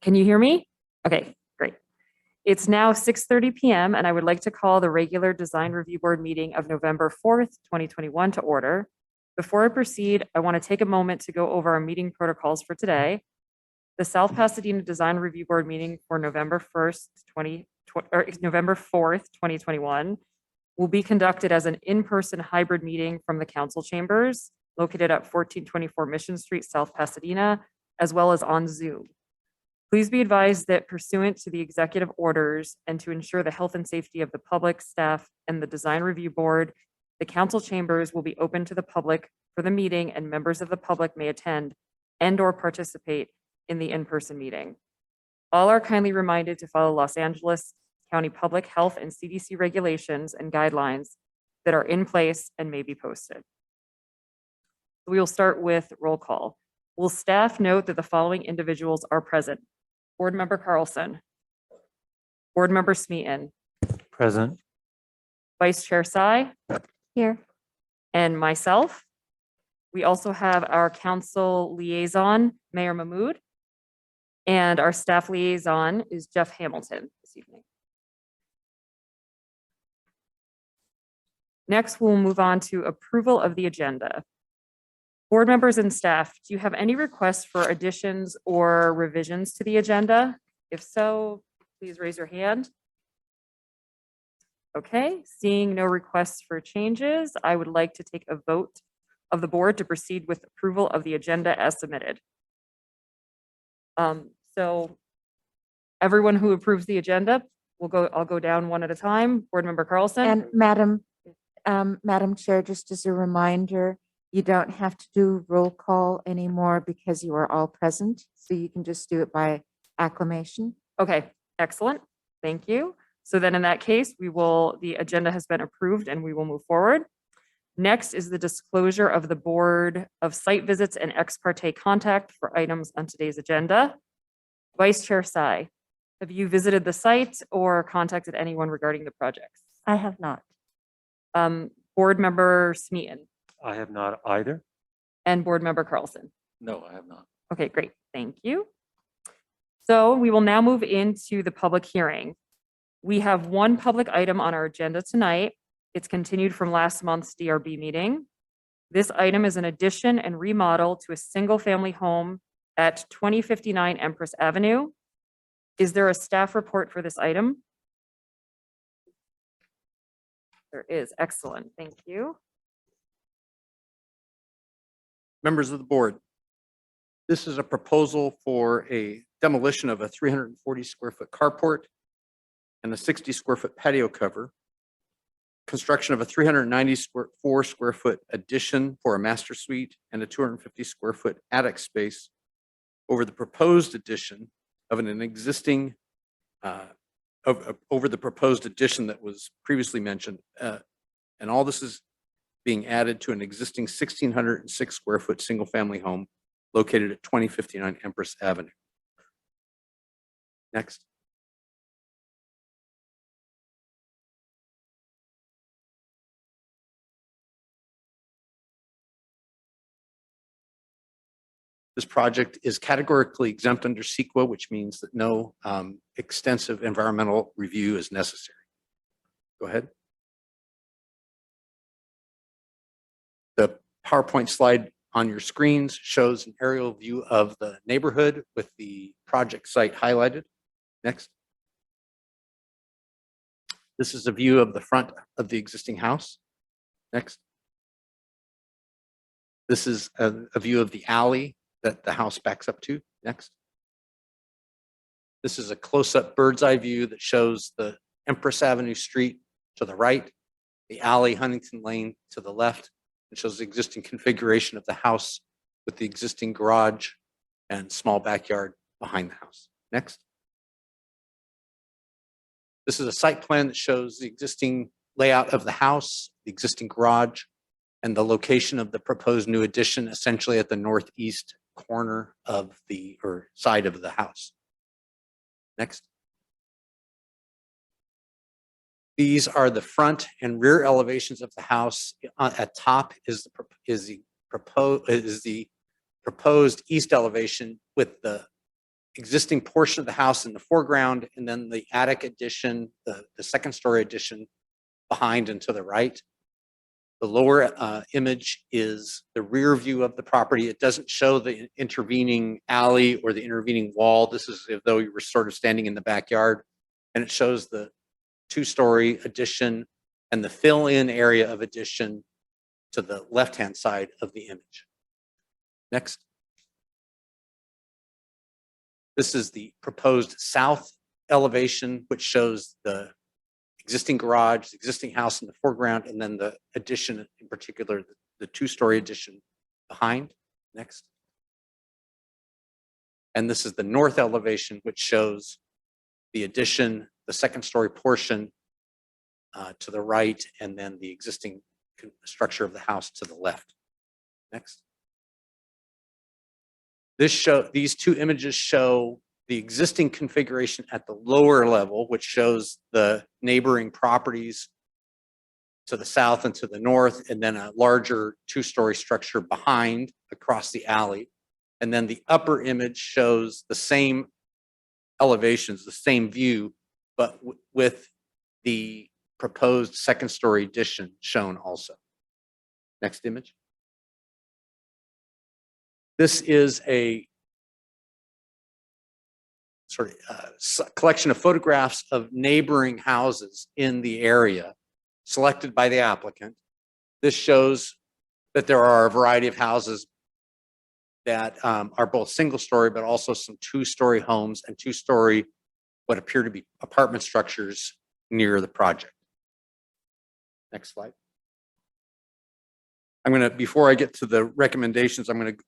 Can you hear me? Okay, great. It's now 6:30 p.m. and I would like to call the regular Design Review Board meeting of November 4th, 2021 to order. Before I proceed, I want to take a moment to go over our meeting protocols for today. The South Pasadena Design Review Board meeting for November 4th, 2021 will be conducted as an in-person hybrid meeting from the council chambers located at 1424 Mission Street, South Pasadena, as well as on Zoom. Please be advised that pursuant to the executive orders and to ensure the health and safety of the public, staff, and the Design Review Board, the council chambers will be open to the public for the meeting and members of the public may attend and/or participate in the in-person meeting. All are kindly reminded to follow Los Angeles County Public Health and CDC regulations and guidelines that are in place and may be posted. We will start with roll call. Will staff note that the following individuals are present? Board Member Carlson. Board Member Smeaton. Present. Vice Chair Sy. Here. And myself. We also have our council liaison, Mayor Mahmood. And our staff liaison is Jeff Hamilton this evening. Next, we'll move on to approval of the agenda. Board members and staff, do you have any requests for additions or revisions to the agenda? If so, please raise your hand. Okay, seeing no requests for changes, I would like to take a vote of the board to proceed with approval of the agenda as submitted. So everyone who approves the agenda, I'll go down one at a time. Board Member Carlson. And Madam Chair, just as a reminder, you don't have to do roll call anymore because you are all present. So you can just do it by acclamation. Okay, excellent. Thank you. So then in that case, the agenda has been approved and we will move forward. Next is the disclosure of the board of site visits and ex parte contact for items on today's agenda. Vice Chair Sy, have you visited the site or contacted anyone regarding the projects? I have not. Board Member Smeaton. I have not either. And Board Member Carlson. No, I have not. Okay, great. Thank you. So we will now move into the public hearing. We have one public item on our agenda tonight. It's continued from last month's DRB meeting. This item is an addition and remodel to a single-family home at 2059 Empress Avenue. Is there a staff report for this item? There is. Excellent. Thank you. Members of the board, this is a proposal for a demolition of a 340 square foot carport and a 60 square foot patio cover, construction of a 394 square foot addition for a master suite and a 250 square foot attic space over the proposed addition of an existing over the proposed addition that was previously mentioned. And all this is being added to an existing 1,606 square foot single family home located at 2059 Empress Avenue. Next. This project is categorically exempt under CEQA, which means that no extensive environmental review is necessary. Go ahead. The PowerPoint slide on your screens shows an aerial view of the neighborhood with the project site highlighted. Next. This is a view of the front of the existing house. Next. This is a view of the alley that the house backs up to. Next. This is a close-up bird's eye view that shows the Empress Avenue street to the right, the alley Huntington Lane to the left. It shows the existing configuration of the house with the existing garage and small backyard behind the house. Next. This is a site plan that shows the existing layout of the house, the existing garage, and the location of the proposed new addition, essentially at the northeast corner of the side of the house. Next. These are the front and rear elevations of the house. At top is the proposed east elevation with the existing portion of the house in the foreground, and then the attic addition, the second story addition behind and to the right. The lower image is the rear view of the property. It doesn't show the intervening alley or the intervening wall. This is as though you were sort of standing in the backyard, and it shows the two-story addition and the fill-in area of addition to the left-hand side of the image. Next. This is the proposed south elevation, which shows the existing garage, the existing house in the foreground, and then the addition, in particular, the two-story addition behind. Next. And this is the north elevation, which shows the addition, the second-story portion to the right, and then the existing structure of the house to the left. Next. These two images show the existing configuration at the lower level, which shows the neighboring properties to the south and to the north, and then a larger two-story structure behind across the alley. And then the upper image shows the same elevations, the same view, but with the proposed second-story addition shown also. Next image. This is a sort of collection of photographs of neighboring houses in the area selected by the applicant. This shows that there are a variety of houses that are both single-story, but also some two-story homes and two-story what appear to be apartment structures near the project. Next slide. Before I get to the recommendations, I'm going to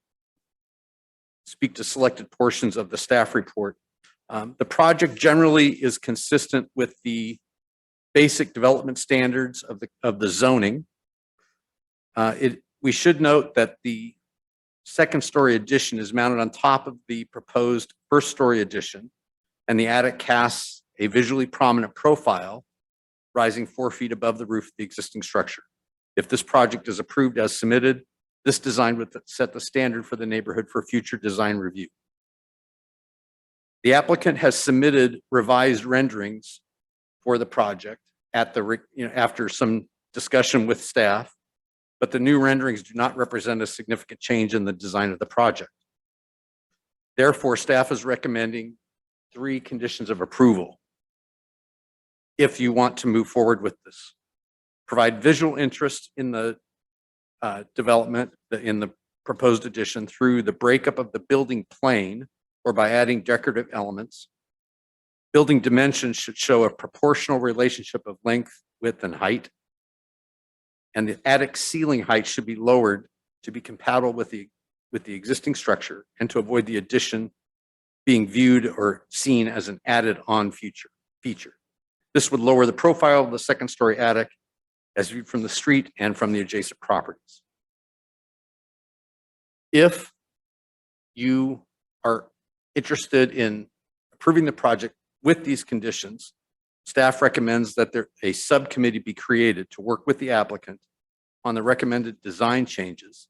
speak to selected portions of the staff report. The project generally is consistent with the basic development standards of the zoning. We should note that the second-story addition is mounted on top of the proposed first-story addition, and the attic casts a visually prominent profile rising 4 feet above the roof of the existing structure. If this project is approved as submitted, this design would set the standard for the neighborhood for future design review. The applicant has submitted revised renderings for the project after some discussion with staff, but the new renderings do not represent a significant change in the design of the project. Therefore, staff is recommending 3 conditions of approval if you want to move forward with this. Provide visual interest in the development, in the proposed addition through the breakup of the building plane or by adding decorative elements. Building dimensions should show a proportional relationship of length, width, and height. And the attic ceiling height should be lowered to be compatible with the existing structure and to avoid the addition being viewed or seen as an added on feature. This would lower the profile of the second-story attic as viewed from the street and from the adjacent properties. If you are interested in approving the project with these conditions, staff recommends that a subcommittee be created to work with the applicant on the recommended design changes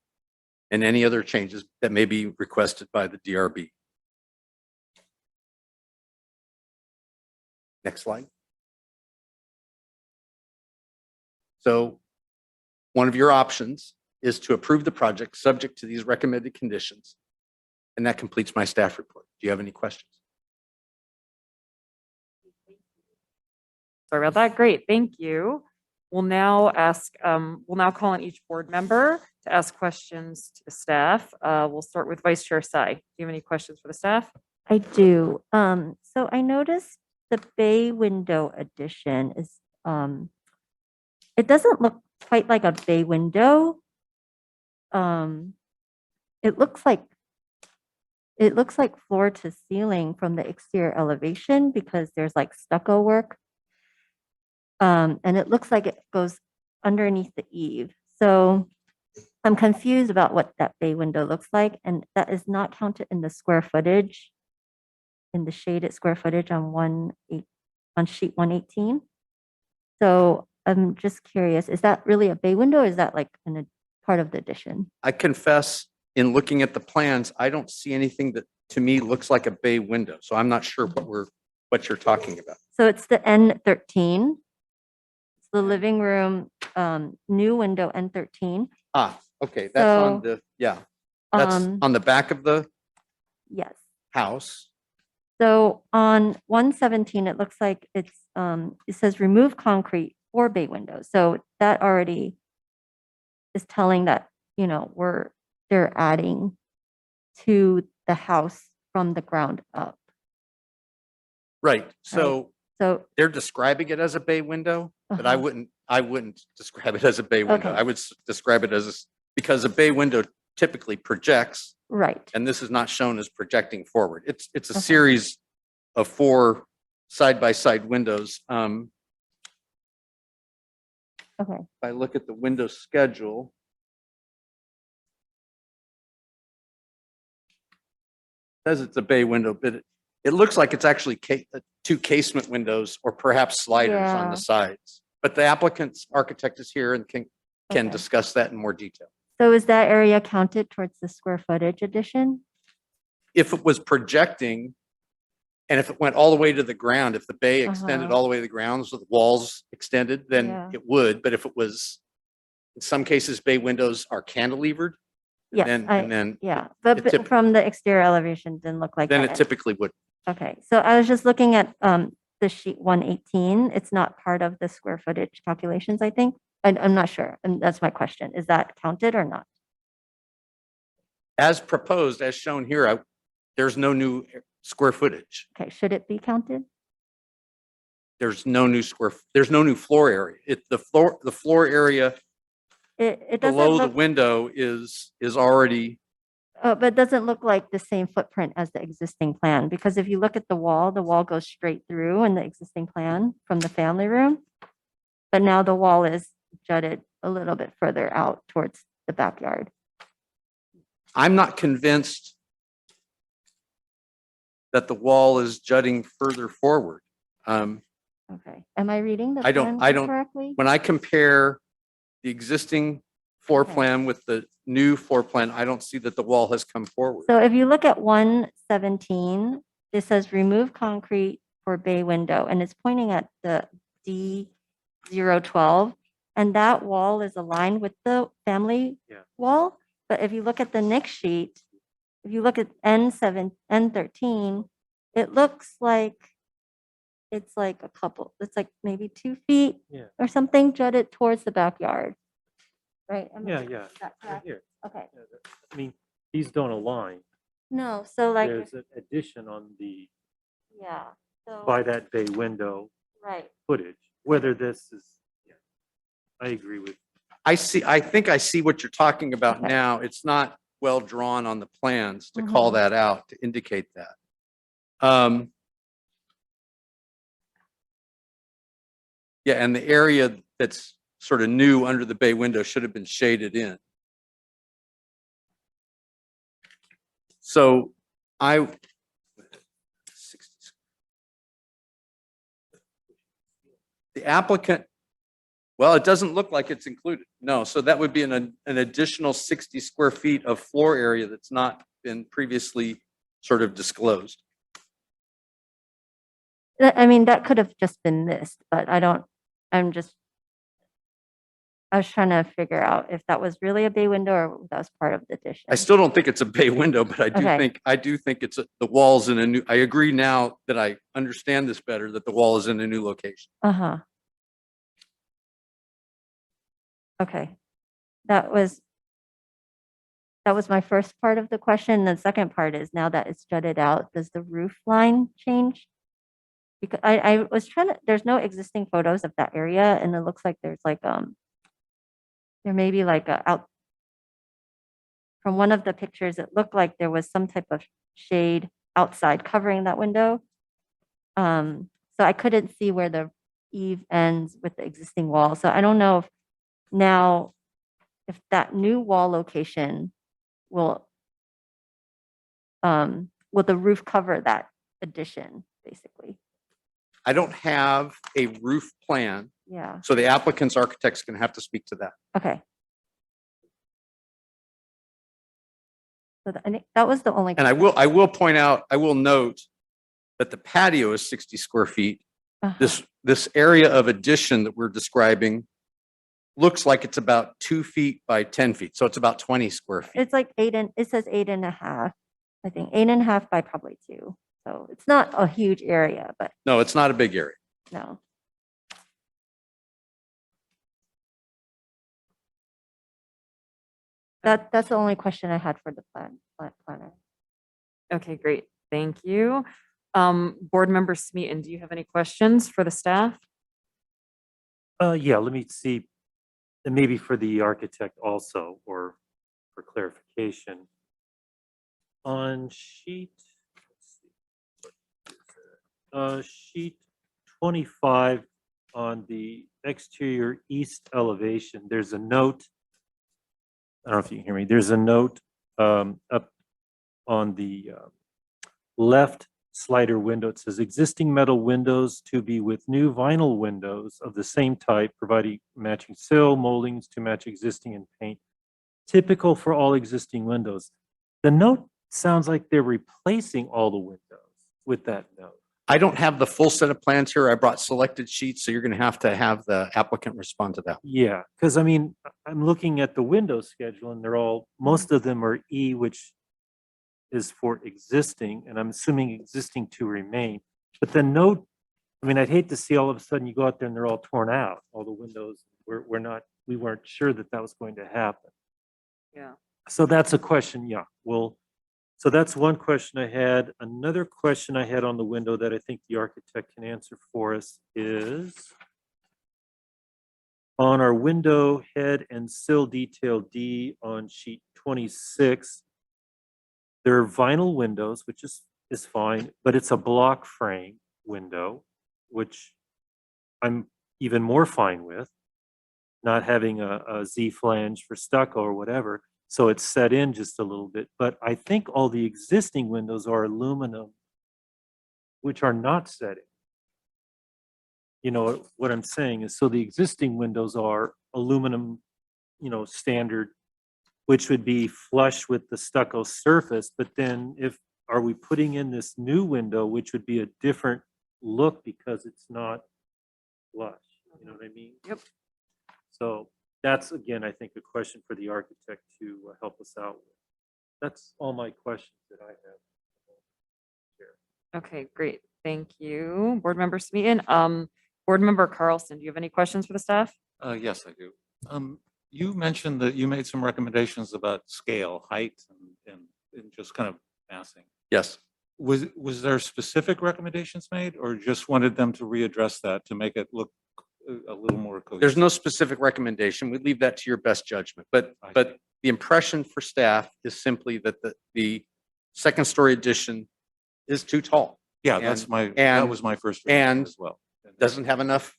and any other changes that may be requested by the DRB. Next slide. So one of your options is to approve the project subject to these recommended conditions. And that completes my staff report. Do you have any questions? Sorry about that. Great, thank you. We'll now call on each board member to ask questions to the staff. We'll start with Vice Chair Sai. Do you have any questions for the staff? I do. So I noticed the bay window addition is, it doesn't look quite like a bay window. It looks like floor to ceiling from the exterior elevation because there's like stucco work. And it looks like it goes underneath the eave. So I'm confused about what that bay window looks like, and that is not counted in the square footage, in the shaded square footage on sheet 118. So I'm just curious, is that really a bay window, or is that like a part of the addition? I confess, in looking at the plans, I don't see anything that to me looks like a bay window. So I'm not sure what you're talking about. So it's the N13. It's the living room, new window N13. Ah, okay, that's on So, the, yeah, that's Um, on the back of the yes. house. So on 117, it looks like it says remove concrete for bay windows. So that already is telling that, they're adding to the house from the ground up. Right, so So, they're describing it as a bay window, but I Uh-huh. wouldn't describe it as a bay window. Okay. I would describe it as, because a bay window typically projects, right. and this is not shown as projecting forward. It's a Okay. series of 4 side-by-side windows. Okay. If I look at the window schedule, it says it's a bay window, but it looks like it's actually 2 casement windows or perhaps sliders on Yeah. the sides. But the applicant's architect is here and can Okay. discuss that in more detail. So is that area counted towards the square footage addition? If it was projecting, and if it went all the way to the ground, if the bay extended Uh-huh. all the way to the ground, so the walls extended, then Yeah. it would. But if it was, in some cases, bay windows are cantilevered, Yes, and then yeah, it but typ- from the exterior elevation, didn't look like then that. it typically would. Okay, so I was just looking at the sheet 118. It's not part of the square footage calculations, I think. I'm not sure, and that's my question. Is that counted or not? As proposed, as shown here, there's no new square footage. Okay, should it be counted? There's no new floor area. The floor area It doesn't below the look, window is already, but it doesn't look like the same footprint as the existing plan, because if you look at the wall goes straight through in the existing plan from the family room. But now the wall is jutted a little bit further out towards the backyard. I'm not convinced that the wall is jutting further forward. Okay, am I reading the I don't- plan correctly? When I compare the existing floor Okay. plan with the new floor plan, I don't see that the wall has come forward. So if you look at 117, it says remove concrete for bay window, and it's pointing at the D012. And that wall is aligned with the family Yeah. wall. But if you look at the next sheet, if you look at N13, it looks like it's like it's like maybe 2 feet Yeah. or something jutted towards the backyard. Right? Yeah, Is yeah. that Right correct? here. Okay. Yeah, I mean, these don't align. No, so like, There's an addition on the, yeah. So, by that bay window right. footage, whether this is, yeah, I agree with, I think I see what you're talking about Okay. now. It's not well drawn on the plans to call Mhm. that out, to indicate that. Yeah, and the area that's sort of new under the bay window should have been shaded in. So the applicant, well, it doesn't look like it's included. No, so that would be an additional 60 square feet of floor area that's not been previously sort of disclosed. I mean, that could have just been missed, but I was trying to figure out if that was really a bay window or that was part of the addition. I still don't think it's a bay window, but Okay. I do think it's the walls in a new, I agree now that I understand this better, that the wall is in a new location. Uh-huh. Okay. That was my first part of the question. The second part is, now that it's jutted out, does the roof line change? Because I was there's no existing photos of that area, and it looks like there's like, there may be like from one of the pictures, it looked like there was some type of shade outside covering that window. So I couldn't see where the eave ends with the existing wall. So I don't know if that new wall location will the roof cover that addition, basically? I don't have a roof plan, Yeah, so the applicant's architect's gonna have to speak to that. okay. So I think that was the only. And I will point out, I will note that the patio is 60 square feet. Uh-huh. This area of addition that we're describing looks like it's about 2 feet by 10 feet. So it's about 20 square feet. It's like it says 8.5, I think 8.5 by probably 2. So it's not a huge area, but No, it's not a big area. no. That's the only question I had for the planner. Okay, great. Thank you. Board Member Smeaton, do you have any questions for the staff? Yeah, let me see, and maybe for the architect also, or for clarification. On sheet, sheet 25 on the exterior east elevation, there's a note. I don't know if you can hear me. There's a note up on the left slider window. It says existing metal windows to be with new vinyl windows of the same type, providing matching sill moldings to match existing and paint. Typical for all existing windows. The note sounds like they're replacing all the windows with that note. I don't have the full set of plans here. I brought selected sheets, so you're going to have the applicant respond to that. Yeah, because I mean, I'm looking at the window schedule and they're all, most of them are E, which is for existing, and I'm assuming existing to remain. But the note, I mean, I'd hate to see all of a sudden you go out there and they're all torn out, all the windows. We weren't sure that that was going to happen. Yeah. So that's a question, yeah. Well, so that's one question I had. Another question I had on the window that I think the architect can answer for us is on our window head and sill detail D on sheet 26, there are vinyl windows, which is fine, but it's a block frame window, which I'm even more fine with, not having a Z flange for stucco or whatever. So it's set in just a little bit, but I think all the existing windows are aluminum, which are not set in. You know, what I'm saying is, so the existing windows are aluminum, you know, standard, which would be flush with the stucco surface, but then are we putting in this new window, which would be a different look because it's not flush, you know what I mean? Yep. So that's, again, I think a question for the architect to help us out with. That's all my questions that I have. Okay, great. Thank you, Board Member Smeaton. Board Member Carlson, do you have any questions for the staff? Yes, I do. You mentioned that you made some recommendations about scale, height, and just kind of massing. Yes. Was there specific recommendations made, or just wanted them to readdress that to make it look a little more cohesive? There's no specific recommendation. We leave that to your best judgment. But I the impression for staff is simply that the second story addition is too tall. Yeah, that was my first reaction and as well. Doesn't have enough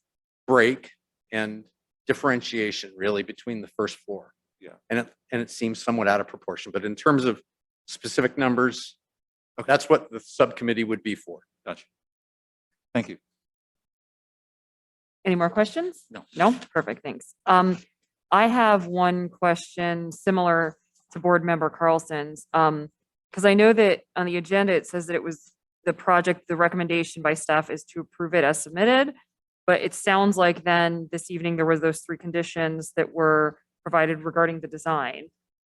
break and differentiation really between the first floor. Yeah. And it seems somewhat out of proportion. But in terms of specific numbers, that's what the subcommittee would be for. Gotcha. Thank you. Any more questions? No. No? Perfect, thanks. I have one question similar to Board Member Carlson's. Because I know that on the agenda, it says that it was the recommendation by staff is to approve it as submitted. But it sounds like then this evening, there was those 3 conditions that were provided regarding the design.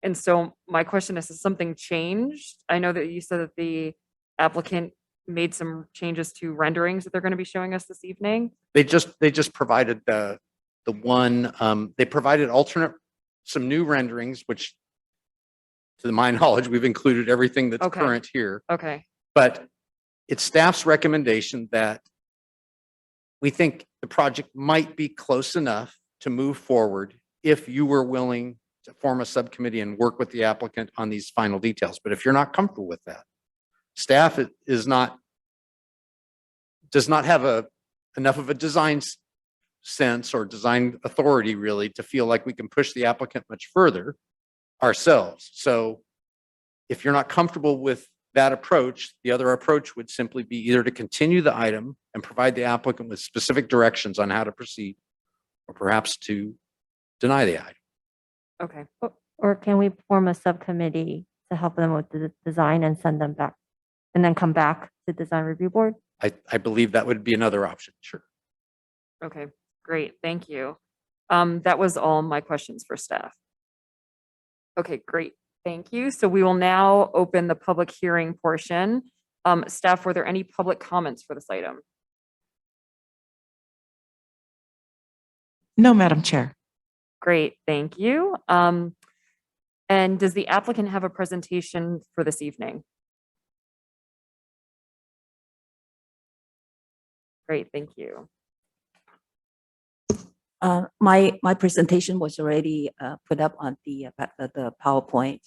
And so my question is, has something changed? I know that you said that the applicant made some changes to renderings that they're going to be showing us this evening. They just provided the one, they provided some new renderings, which to my knowledge, we've included everything that's Okay. current here. Okay, But it's staff's recommendation that we think the project might be close enough to move forward if you were willing to form a subcommittee and work with the applicant on these final details. But if you're not comfortable with that, staff does not have enough of a design sense or design authority really to feel like we can push the applicant much further ourselves. So if you're not comfortable with that approach, the other approach would simply be either to continue the item and provide the applicant with specific directions on how to proceed, or perhaps to deny the item. okay. Or can we form a subcommittee to help them with the design and send them back and then come back to design review board? I believe that would be another option, sure. Okay, great. Thank you. That was all my questions for staff. Okay, great. Thank you. So we will now open the public hearing portion. Staff, were there any public comments for this item? No, Madam Chair. Great, thank you. And does the applicant have a presentation for this evening? Great, thank you. My presentation was already put up on the PowerPoint.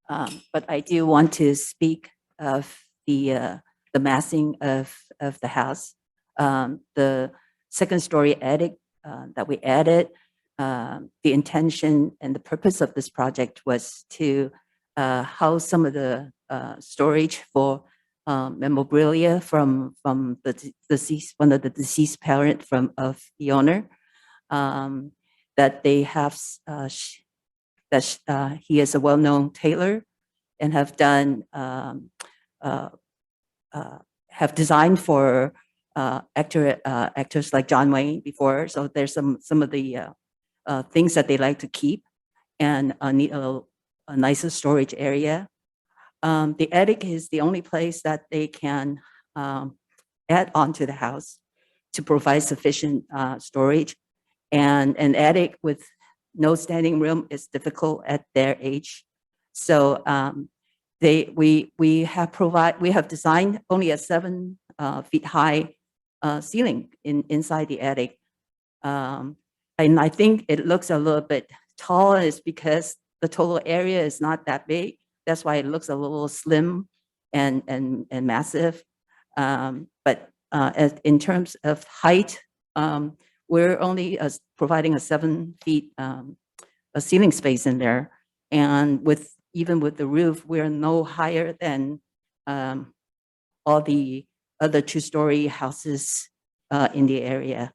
But I do want to speak of the massing of the house. The second story attic that we added, the intention and the purpose of this project was to house some of the storage for memorabilia from the deceased, one of the deceased parent of the owner. That they have, he is a well-known tailor and have done, have designed for actors like John Wayne before. So there's some of the things that they like to keep and need a nicer storage area. The attic is the only place that they can add onto the house to provide sufficient storage. And an attic with no standing room is difficult at their age. So we have designed only a 7 feet high ceiling inside the attic. And I think it looks a little bit tall is because the total area is not that big. That's why it looks a little slim and massive. But in terms of height, we're only providing a 7 feet a ceiling space in there. And even with the roof, we're no higher than all the other 2-story houses in the area.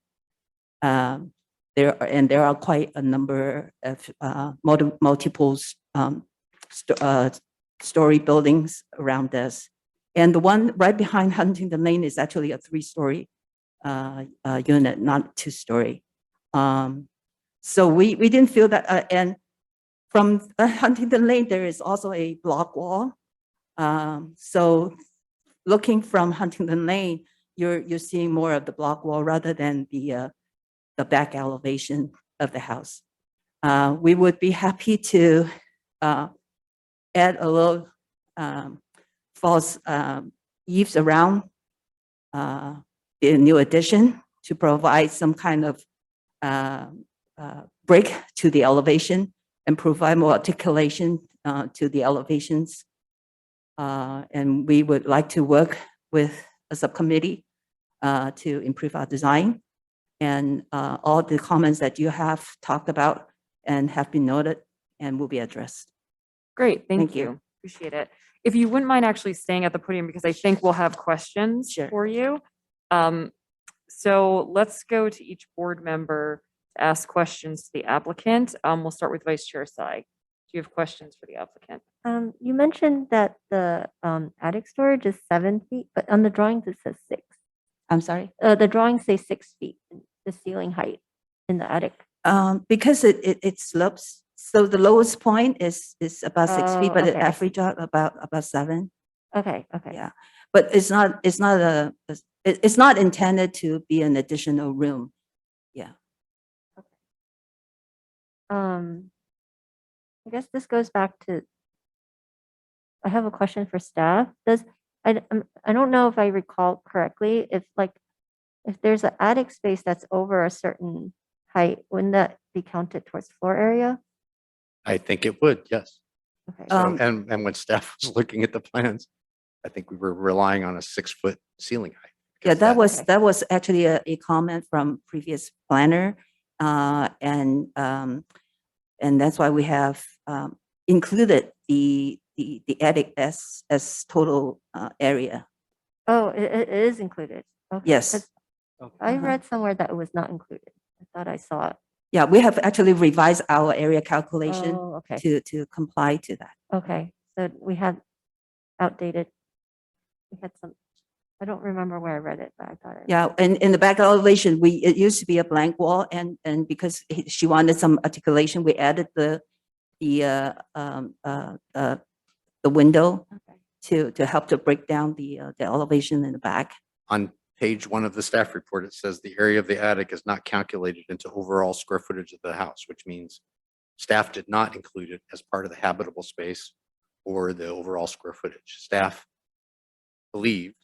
There are quite a number of multiple story buildings around us. And the one right behind Huntington Lane is actually a 3-story unit, not 2-story. So we didn't feel that, and from Huntington Lane, there is also a block wall. So looking from Huntington Lane, you're seeing more of the block wall rather than the back elevation of the house. We would be happy to add a little false eaves around the new addition to provide some kind of break to the elevation and provide more articulation to the elevations. And we would like to work with a subcommittee to improve our design. And all the comments that you have talked about and have been noted and will be addressed. Great, thank Thank you. you. Appreciate it. If you wouldn't mind actually staying at the podium, because I think we'll have questions Sure. for you. So let's go to each board member to ask questions to the applicant. We'll start with Vice Chair Sai. Do you have questions for the applicant? You mentioned that the attic storage is 7 feet, but on the drawings it says 6. I'm sorry. The drawings say 6 feet, the ceiling height in the attic. Because it slopes. So the lowest point is about 6 feet, Oh, but it okay, I see. average out about 7. Okay, okay. Yeah. But it's not intended to be an additional room. Yeah. I guess this goes back to, I have a question for staff. I don't know if I recall correctly, if there's an attic space that's over a certain height, wouldn't that be counted towards floor area? I think it would, yes. Okay. So, and when staff was looking at the plans, I think we were relying on a 6-foot ceiling height. Yeah, because that was actually a comment from previous planner. And that's why we have included the attic as total area. Oh, it is included. Okay, Yes. 'cause I Uh-huh. read somewhere that it was not included. I thought I saw it. Yeah, we have actually revised our area calculation Oh, okay. to comply to that. Okay, So we had outdated, we had some, I don't remember where I read it, but I thought it. Yeah, and in the back elevation, it used to be a blank wall, and because she wanted some articulation, we added the window Okay. to help to break down the elevation in the back. On page 1 of the staff report, it says the area of the attic is not calculated into overall square footage of the house, which means staff did not include it as part of the habitable space or the overall square footage. Staff believed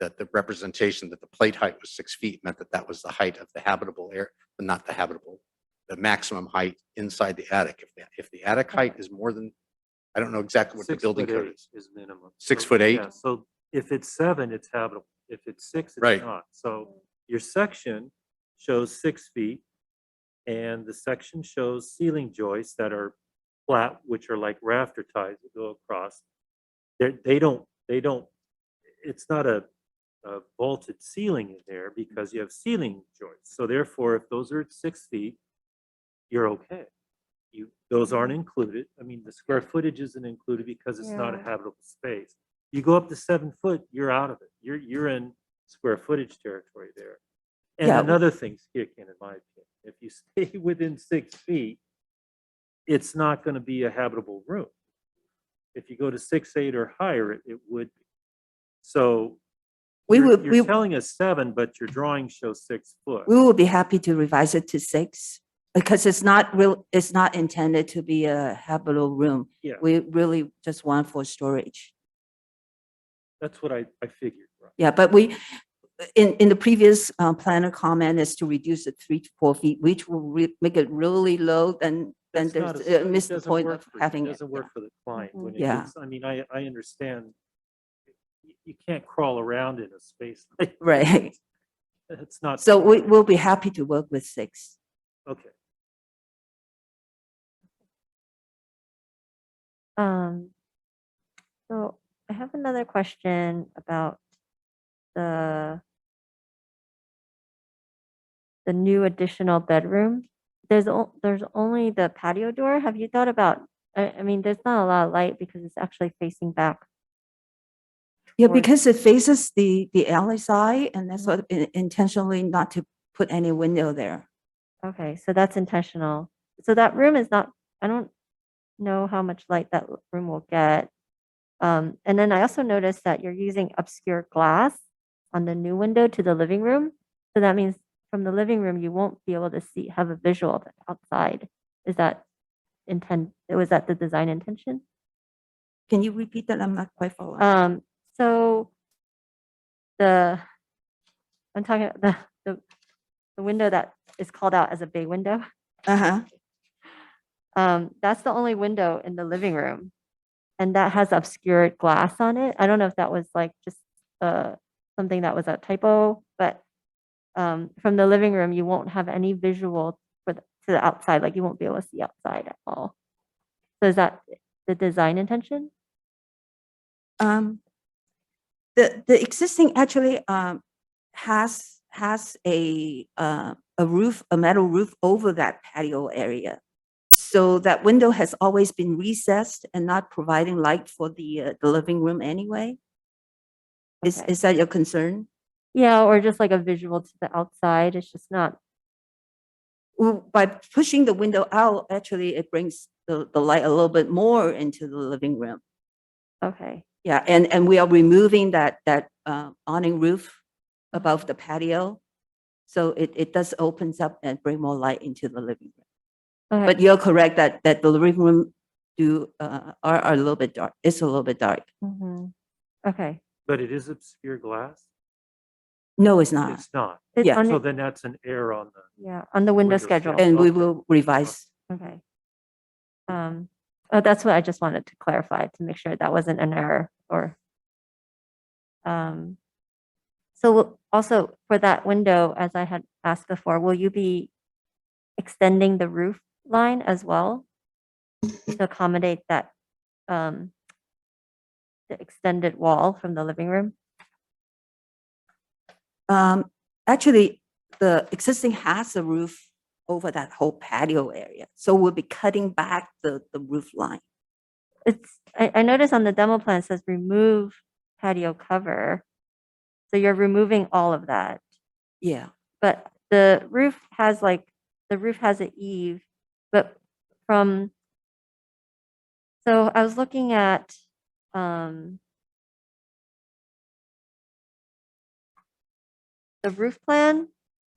that the representation that the plate height was 6 feet meant that that was the height of the habitable area, but not the habitable, the maximum height inside the attic. If the attic height is more than, I don't know exactly what the building code 6'8" is. is minimum. 6'8"? Yeah, so if it's 7, it's habitable. If it's 6, it's Right. not. So your section shows 6 feet, and the section shows ceiling joists that are flat, which are like rafter ties that go across. They don't, it's not a vaulted ceiling in there because you have ceiling joists. So therefore, if those are at 6 feet, you're okay. Those aren't included. I mean, the square footage isn't included because it's not a Yeah. habitable space. You go up to 7 foot, you're out of it. You're in square footage territory there. And Yeah. another thing's kicking, in my opinion. If you stay within 6 feet, it's not going to be a habitable room. If you go to 6'8" or higher, it would be. So We you're, would, you're telling us 7, but your drawing shows 6 foot. we would be happy to revise it to 6 because it's not intended to be a habitable room. Yeah, We really just want for storage. that's what I figured. Right. Yeah, but we, in the previous planner comment is to reduce it 3 to 4 feet, which will make it really low, then That's there's, not a- it miss the doesn't point work of for you. having It it. doesn't work for the client. When it Yeah. gets, I mean, I understand. You can't crawl around in a space like that. Right. It's not. So we'll be happy to work with 6. Okay. So I have another question about the new additional bedroom. There's only the patio door. Have you thought about, I mean, there's not a lot of light because it's actually facing back. Yeah, towards- because it faces the alley side, and that's what intentionally not to put any window there. Okay, so that's intentional. So that room is not, I don't know how much light that room will get. And then I also noticed that you're using obscure glass on the new window to the living room. So that means from the living room, you won't be able to have a visual of the outside. Is that was that the design intention? Can you repeat that? I'm not quite following. So I'm talking about the window that is called out as a bay window. Uh-huh. That's the only window in the living room. And that has obscured glass on it. I don't know if that was like just something that was a typo, but from the living room, you won't have any visual to the outside, like you won't be able to see outside at all. So is that the design intention? The existing actually has a roof, a metal roof over that patio area. So that window has always been recessed and not providing light for the living room anyway. Okay. Is that your concern? Yeah, or just like a visual to the outside. It's just not. Well, by pushing the window out, actually it brings the light a little bit more into the living room. Okay. Yeah, and we are removing that awning roof above the patio. So it does opens up and bring more light into the living room. Okay. But you're correct that the living room are a little bit dark. It's a little bit dark. Mhm. Okay. But it is obscure glass? No, it's not. It's not. It's Yeah, on So the- then that's an error on the, yeah, on the window Window schedule. schedule. And we Okay. will revise. Okay. That's what I just wanted to clarify to make sure that wasn't an error or. So also for that window, as I had asked before, will you be extending the roof line as well to accommodate that, the extended wall from the living room? Actually, the existing has a roof over that whole patio area. So we'll be cutting back the roof line. I noticed on the demo plan it says remove patio cover. So you're removing all of that, Yeah. but the roof has an eave, but so I was looking at, the roof plan,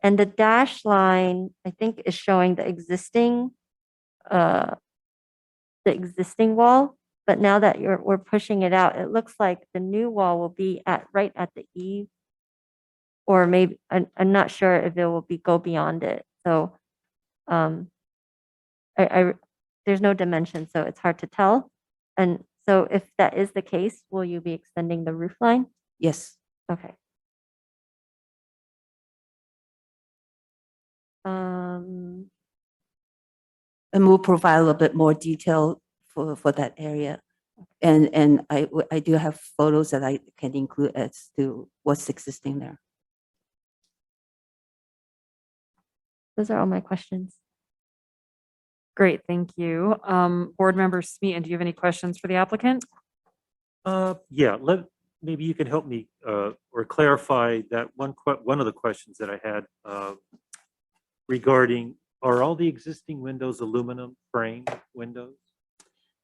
and the dash line, I think, is showing uh, the existing wall. But now that we're pushing it out, it looks like the new wall will be right at the eave. Or maybe, I'm not sure if it will go beyond it. So, I there's no dimension, so it's hard to tell. And so if that is the case, will you be extending the roof line? Yes. Okay. Um, And we'll provide a little bit more detail for that area. And I do have photos that I can include as to what's existing there. those are all my questions. Great, thank you. Board Member Smeaton, do you have any questions for the applicant? Yeah, maybe you can help me or clarify that one of the questions that I had regarding, are all the existing windows aluminum frame windows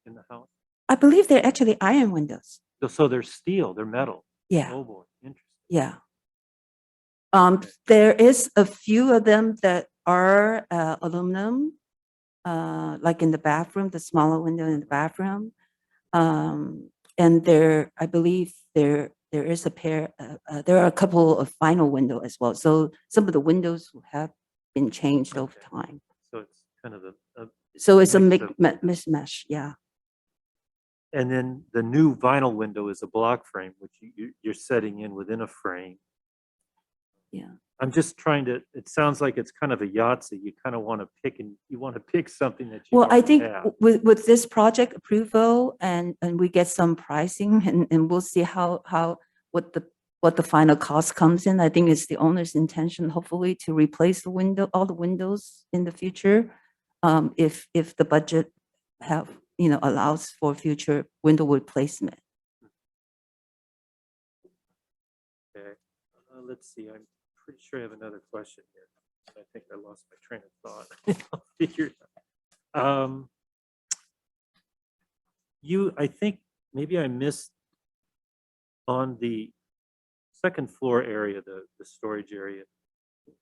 in the house? I believe they're actually iron windows. So they're steel, they're metal. Yeah. Oh boy, interesting. Yeah. There is a few of them that are aluminum, like in the bathroom, the smaller window in the bathroom. And I believe there is a pair, there are a couple of vinyl window as well. So some of the windows have been changed over Okay. time. So it's kind of a So it's a mix of windows. mismatch, yeah. And then the new vinyl window is a block frame, which you're setting in within a frame. Yeah. I'm just trying to, it sounds like it's kind of a Yahtzee. You kind of want to pick something that you Well, I already think have. with this project approval and we get some pricing and we'll see what the final cost comes in. I think it's the owner's intention, hopefully, to replace all the windows in the future. If the budget allows for future window replacement. Okay, let's see, I'm pretty sure I have another question here. I think I lost my train of thought. I'll figure it out. I think maybe I missed on the second floor area, the storage area.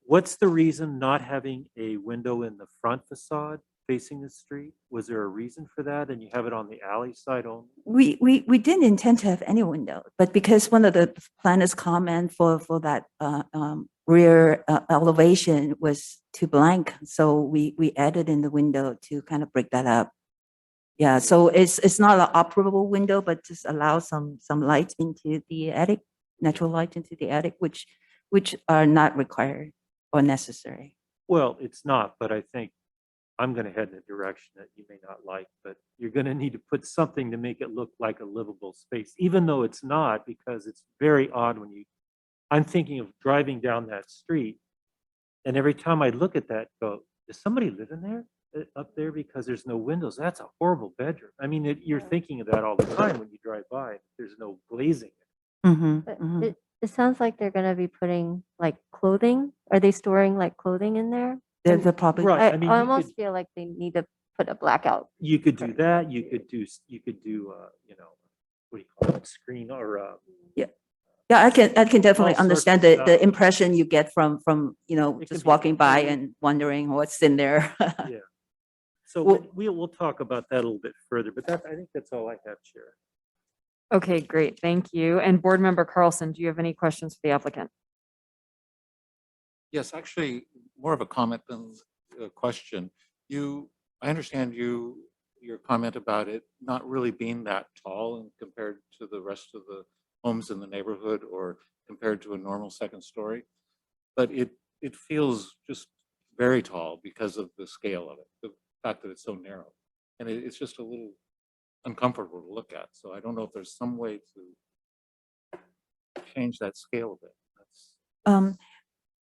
What's the reason not having a window in the front facade facing the street? Was there a reason for that? And you have it on the alley side only? We didn't intend to have any window, but because one of the planners' comment for that rear elevation was too blank, so we added in the window to kind of break that up. Yeah, so it's not an operable window, but just allow some light into the attic, natural light into the attic, which are not required or necessary. Well, it's not, but I think I'm going to head in a direction that you may not like, but you're going to need to put something to make it look like a livable space, even though it's not, because it's very odd I'm thinking of driving down that street, and every time I look at that, go, does somebody live in there up there? Because there's no windows. That's a horrible bedroom. I mean, you're thinking of that all the time when you drive by. There's no glazing. But it sounds like they're gonna be putting like clothing. Are they storing like clothing in there? They're probably Right. I I mean, you almost could- feel like they need to put a blackout. You could do that. You could do, what do you call it, screen or Yeah, I can definitely sorts understand of the stuff. impression you get from It can just be walking by cold. and wondering what's in there. Yeah. So Well- we'll talk about that a little bit further, but I think that's all I have, Chair. Okay, great, thank you. And Board Member Carlson, do you have any questions for the applicant? Yes, actually, more of a comment than a question. I understand your comment about it not really being that tall and compared to the rest of the homes in the neighborhood or compared to a normal second story. But it feels just very tall because of the scale of it, the fact that it's so narrow. And it's just a little uncomfortable to look at. So I don't know if there's some way to change that scale a bit.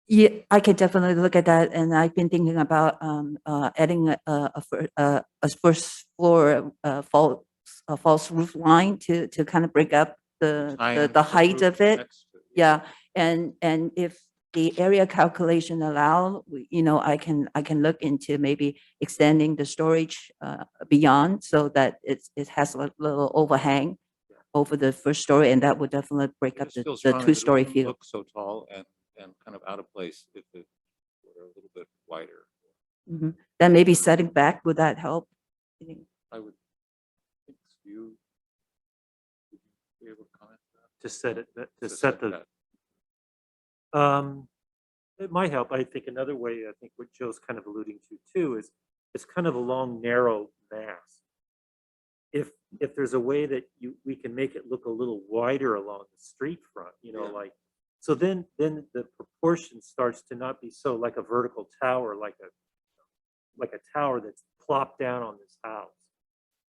Yeah, I can definitely look at that, and I've been thinking about adding a first floor false false roof line to kind of break up Tie the into height roof of it. next to it. Yeah, and if the area calculation allow, I can look into maybe extending the storage beyond so that it has a little overhang over the first story, and that would definitely break I up just feel the strongly that it two-story wouldn't field. look so tall and kind of out of place if it were a little bit wider. Mhm. Then maybe setting back, would that help? I would think you would you be able to comment on To set it, to that? set the, it might help. I think another way, I think what Joe's kind of alluding to too is it's kind of a long, narrow mass. If there's a way that we can make it look a little wider along the street front, Yeah. like, so then the proportion starts to not be so like a vertical tower, like a tower that's plopped down on this house.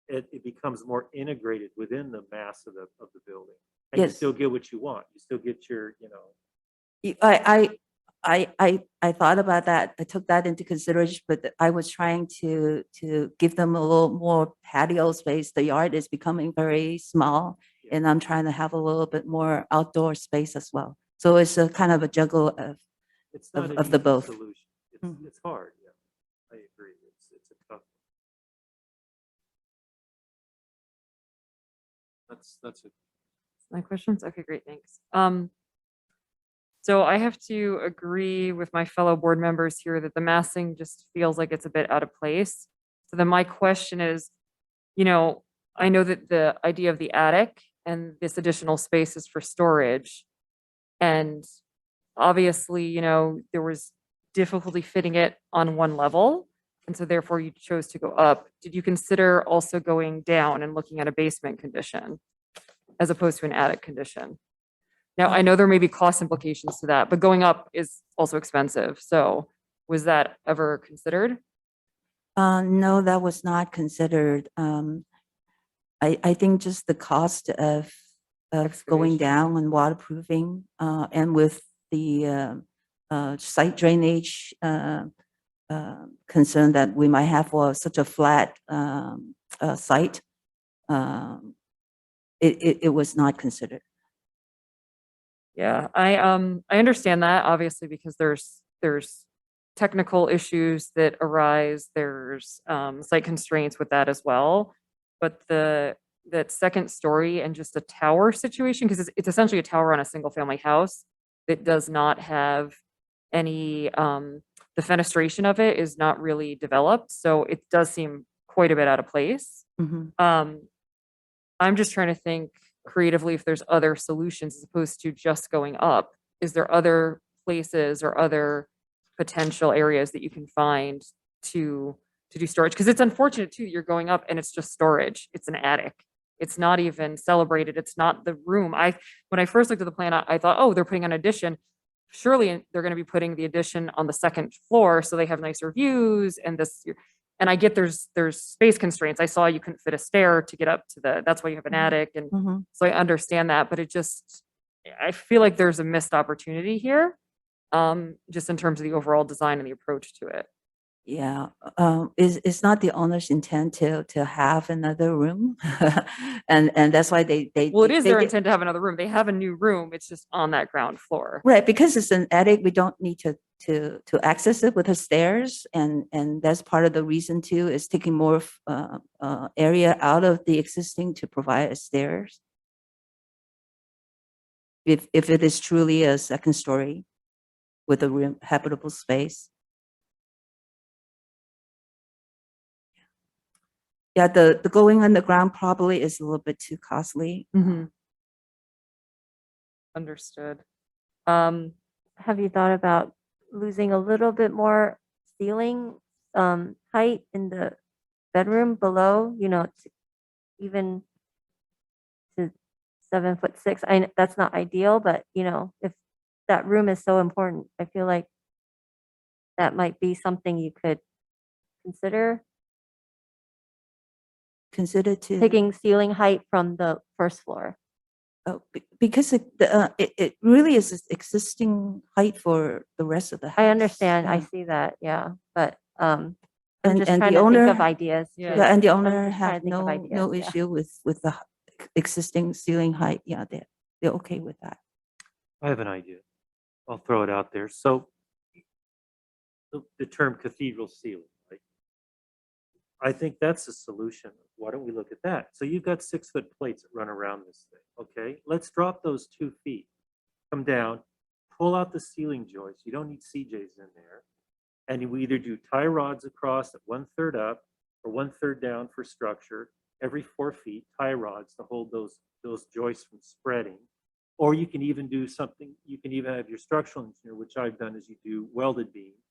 It becomes more integrated within the mass of the building. And you Yes. still get what you want. You still get your, I thought about that. I took that into consideration, but I was trying to give them a little more patio space. The yard is becoming very small, Yeah. and I'm trying to have a little bit more outdoor space as well. So it's a kind of a juggle of it's not an of the easy both. solution. Mhm. It's hard, yeah. I agree. It's a tough. That's it. My questions? Okay, great, thanks. So I have to agree with my fellow board members here that the massing just feels like it's a bit out of place. So then my question is, I know that the idea of the attic and this additional space is for storage. And obviously, there was difficulty fitting it on one level. And so therefore you chose to go up. Did you consider also going down and looking at a basement condition as opposed to an attic condition? Now, I know there may be cost implications to that, but going up is also expensive. So was that ever considered? No, that was not considered. I think just the cost of going Excavation. down and waterproofing, and with the site drainage concern that we might have for such a flat site, it was not considered. Yeah, I understand that obviously because there's technical issues that arise. There's site constraints with that as well. But that second story and just a tower situation, because it's essentially a tower on a single family house that does not have any the fenestration of it is not really developed. So it does seem quite a bit out of place. Mhm. I'm just trying to think creatively if there's other solutions as opposed to just going up. Is there other places or other potential areas that you can find to do storage? Because it's unfortunate too, you're going up and it's just storage. It's an attic. It's not even celebrated. It's not the room. When I first looked at the plan, I thought, oh, they're putting an addition. Surely they're going to be putting the addition on the second floor so they have nicer views and this. And I get there's space constraints. I saw you couldn't fit a stair to get up to that's why you have an attic. And Mhm. so I understand that, but I feel like there's a missed opportunity here. Just in terms of the overall design and the approach to it. Yeah, it's not the owner's intent to have another room, and that's why they Well, it is they their did- intent to have another room. They have a new room. It's just on that ground floor. Right, because it's an attic, we don't need to access it with the stairs, and that's part of the reason too, is taking more area out of the existing to provide stairs. If it is truly a second story with a room, habitable space. Yeah, the going underground probably is a little bit too costly. Understood. Have you thought about losing a little bit more ceiling height in the bedroom below, even to 7'6"? That's not ideal, but if that room is so important, I feel like that might be something you could consider, Consider to. taking ceiling height from the first floor. Oh, because it really is its existing height for the rest of the house. I understand, I Yeah. see that, yeah, but I'm And- just and trying the to think of owner- ideas. Yeah. too. Yeah, and the I'm owner just trying to have think of no ideas, yeah. issue with the existing ceiling height. Yeah, they're okay with that. I have an idea. I'll throw it out there. So the term cathedral ceiling, right? I think that's a solution. Why don't we look at that? So you've got 6-foot plates that run around this thing, okay? Let's drop those 2 feet, come down, pull out the ceiling joists. You don't need CJs in there. And we either do tie rods across at 1/3 up or 1/3 down for structure, every 4 feet, tie rods to hold those joists from spreading. Or you can even do something, you can even have your structural engineer, which I've done, is you do welded beams,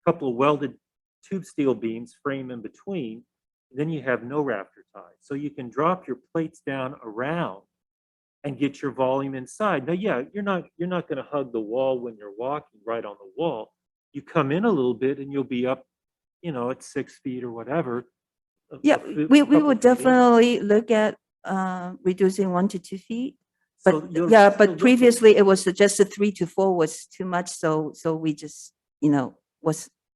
a couple of welded tube steel beams, frame in between, then you have no rafter ties. So you can drop your plates down around and get your volume inside. Now, yeah, you're not going to hug the wall when you're walking right on the wall. You come in a little bit and you'll be up, at 6 feet or whatever. Yeah, we couple would feet in. definitely look at reducing 1 to 2 feet. So But you'll yeah, still but look previously it was suggested 3 to 4 was too much. So we just,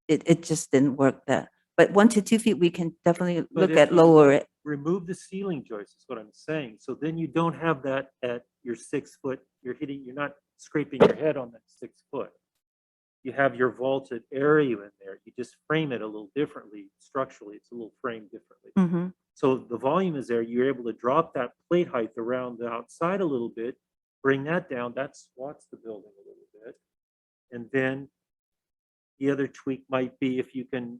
it just didn't work there. But 1 to 2 feet, we can definitely But look if at you lower it. remove the ceiling joists, is what I'm saying. So then you don't have that at your 6 foot, you're not scraping your head on that 6 foot. You have your vaulted area in there. You just frame it a little differently. Structurally, it's a little framed differently. Mhm. So the volume is there. You're able to drop that plate height around the outside a little bit, bring that down. That squats the building a little bit. And then the other tweak might be if you can,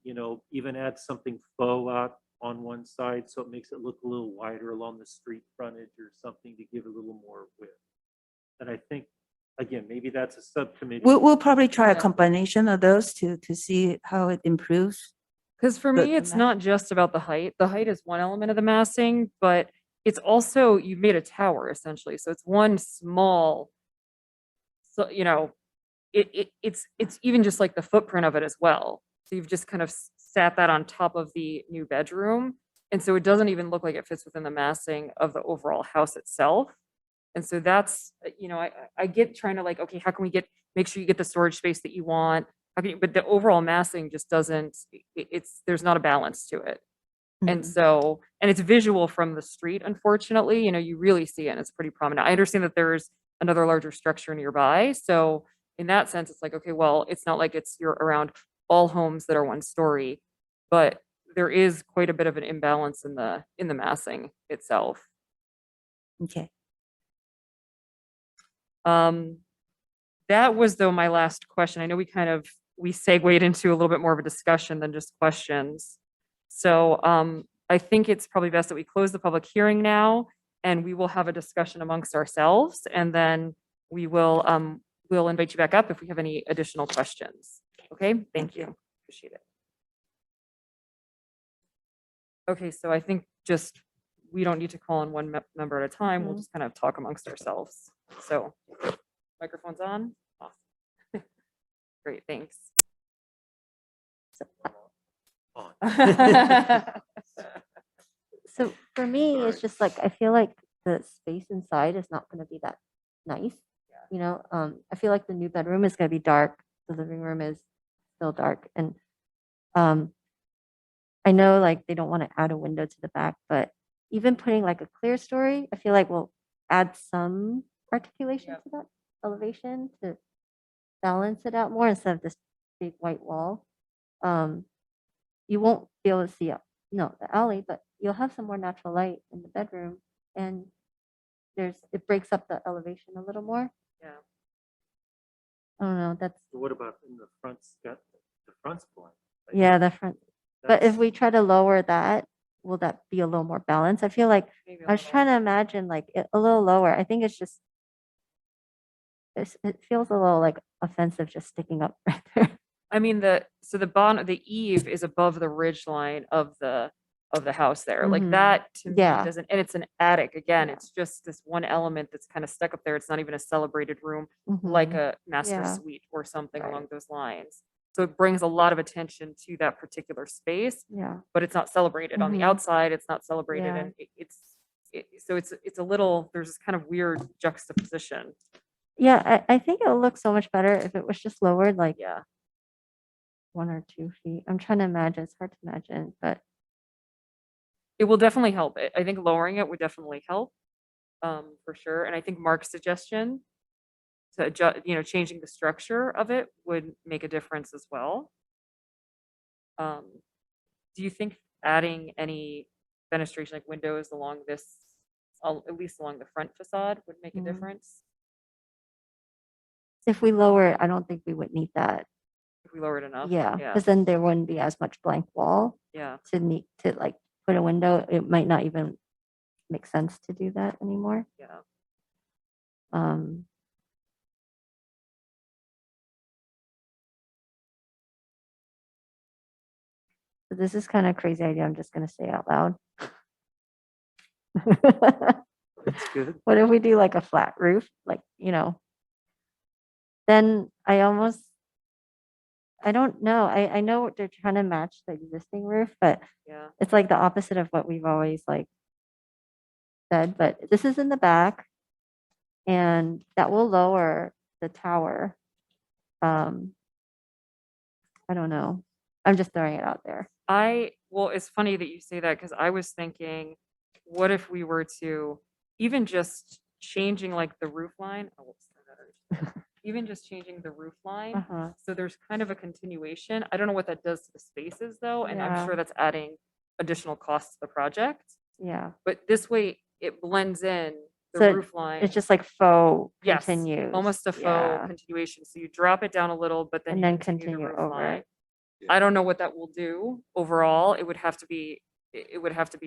even add something faux out on one side so it makes it look a little wider along the street frontage or something to give a little more width. And I think, again, maybe that's a subcommittee. We'll probably try a Yeah. combination of those to see how it improves. Because for The- me, the it's ma- not just about the height. The height is one element of the massing, but it's also, you've made a tower essentially. So it's one small, so, it's even just like the footprint of it as well. So you've just kind of sat that on top of the new bedroom. And so it doesn't even look like it fits within the massing of the overall house itself. And so that's, I get trying to like, okay, how can we make sure you get the storage space that you want? How can you, but the overall massing just doesn't, there's not a balance to it. And Mhm. so, and it's visual from the street, unfortunately, you really see it and it's pretty prominent. I understand that there's another larger structure nearby. So in that sense, it's like, okay, well, it's not like you're around all homes that are 1 story, but there is quite a bit of an imbalance in the massing itself. Okay. That was though my last question. I know we segued into a little bit more of a discussion than just questions. So, I think it's probably best that we close the public hearing now and we will have a discussion amongst ourselves and then we'll invite you back up if we have any additional questions. Okay, thank you. Appreciate it. Okay, so I think we don't need to call on one member at a time. We'll just kind of talk amongst ourselves. So microphone's on. Awesome. Great, thanks. So for me, it's just like, I feel like the space inside is not gonna be that nice. I feel like the new bedroom is gonna be dark, the living room is still dark, and I know like they don't want to add a window to the back, but even putting like a clear story, I feel like will add some articulation Yep. to that elevation to balance it out more instead of this big white wall. You won't be able to see the alley, but you'll have some more natural light in the bedroom, and it breaks up the elevation a little more. Yeah. I don't know. That's What about in the front, the front's blind? right? yeah, the front. But if That's- we try to lower that, will that be a little more balanced? I feel like Maybe a I was little. trying to imagine like a little lower. I think it's just it feels a little like offensive just sticking up right there. I mean, the eave is above the ridge line of the house there. Like Mhm. that to me Yeah. doesn't, and it's an attic. Again, Yeah. it's just this one element that's kind of stuck up there. It's not even a celebrated room like Mhm. a master Yeah. suite or something Right. along those lines. So it brings a lot of attention to that particular space, Yeah. but it's not celebrated on the Mhm. outside. It's not celebrated, Yeah. and so it's a little, there's this kind of weird juxtaposition. Yeah, I think it would look so much better if it was just lowered like Yeah. 1 or 2 feet. I'm trying to imagine. It's hard to imagine, but It will definitely help. I think lowering it would definitely help, for sure. And I think Mark's suggestion to adjust, changing the structure of it would make a difference as well. Do you think adding any fenestration like windows along this, at least along the front facade would make a Mhm. difference if we lower it, I don't think we would need that. if we lower it enough? Yeah, Yeah, because then there wouldn't be as much blank wall yeah. to need to like put a window. It might not even make sense to do that anymore. Yeah. Um, so this is kind of crazy idea. I'm just gonna say out loud. That's good. What if we do like a flat roof, like, then I don't know. I know what they're trying to match the existing roof, but Yeah. it's like the opposite of what we've always like said, but this is in the back and that will lower the tower. I don't know. I'm just throwing it out there. Well, it's funny that you say that because I was thinking, what if we were to even just changing like the roof line? Oh, whoops, even just changing the roof line. Uh-huh. So there's kind of a continuation. I don't know what that does to the spaces though, and I'm Yeah. sure that's adding additional costs to the project. Yeah. But this way it blends in the So roof line. it's just like faux Yes, continues. almost a faux Yeah. continuation. So you drop it down a little, but then And you then continue the continue roof over line. it. I don't know what that will do overall. It would have to be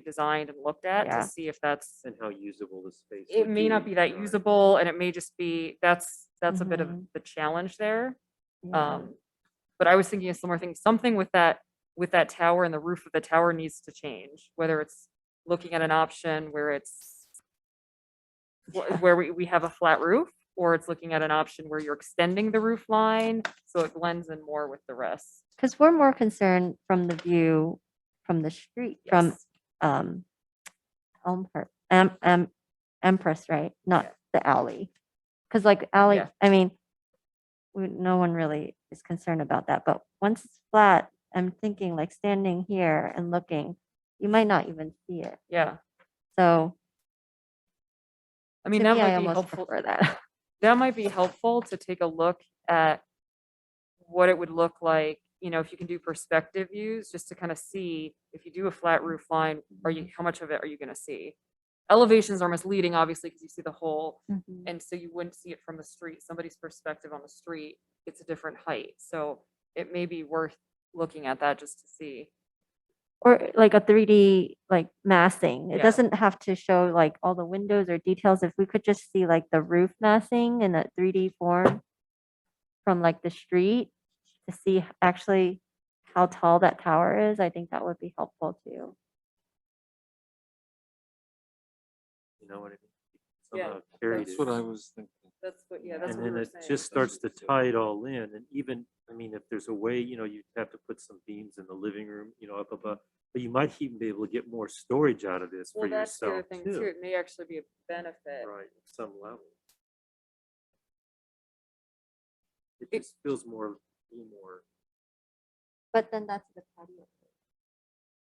designed and looked at Yeah. to see if that's, And how usable the space. it would may not be that right. usable and it may just be, that's a bit of Mhm. the challenge there. Yeah. But I was thinking a similar thing, something with that tower and the roof of the tower needs to change, whether it's looking at an option where it's where we have a flat roof, or it's looking at an option where you're extending the roof line so it blends in more with the rest. Because we're more concerned from the view from the street, from Yes. Elmhurst, Empress, right? Not Yeah. the alley. Because like alley, Yeah. I mean, no one really is concerned about that. But once it's flat, I'm thinking like standing here and looking, you might not even see it. Yeah. So I mean, to that me, might I be almost helpful. prefer that. That might be helpful to take a look at what it would look like, if you can do perspective views, just to kind of see if you do a flat roof line, how much of it are you going to see? Elevations are misleading, obviously, because you see the whole, Mhm. and so you wouldn't see it from the street. Somebody's perspective on the street, it's a different height. So it may be worth looking at that just to see. Or like a 3D like massing. It Yeah. doesn't have to show like all the windows or details. If we could just see like the roof massing in a 3D form from like the street to see actually how tall that tower is, I think that would be helpful too. You know what I mean? Yeah, Somehow carried That's it. what I was thinking. That's what, Yeah. that's And what we then were it saying. just starts to tie it all in. And even, I mean, if there's a way, you'd have to put some beams in the living room, up above. But you might even be able to get more storage out of this for Well, that's the other yourself thing too. too. It may actually be a benefit. Right, at some level. It It- just feels a little more, But then that's the patio.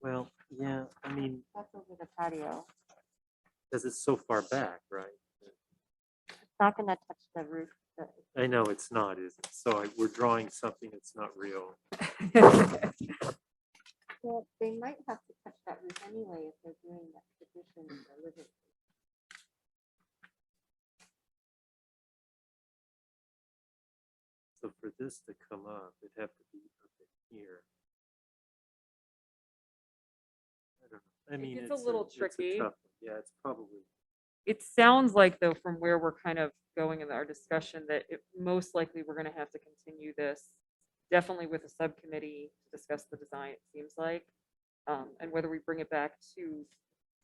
well, yeah, I mean, That's over the patio. because it's so far back, right? It's not gonna touch the roof. I know it's not, is it? So we're drawing something that's not real. Well, they might have to touch that roof anyway if they're doing that addition in the living room. So for this to come up, it'd have to be up in here. I don't know. I mean, gets a little it's tricky. tough one. Yeah, it's probably. It sounds like though, from where we're kind of going in our discussion, that most likely we're gonna have to continue this, definitely with a subcommittee to discuss the design, it seems like. And whether we bring it back to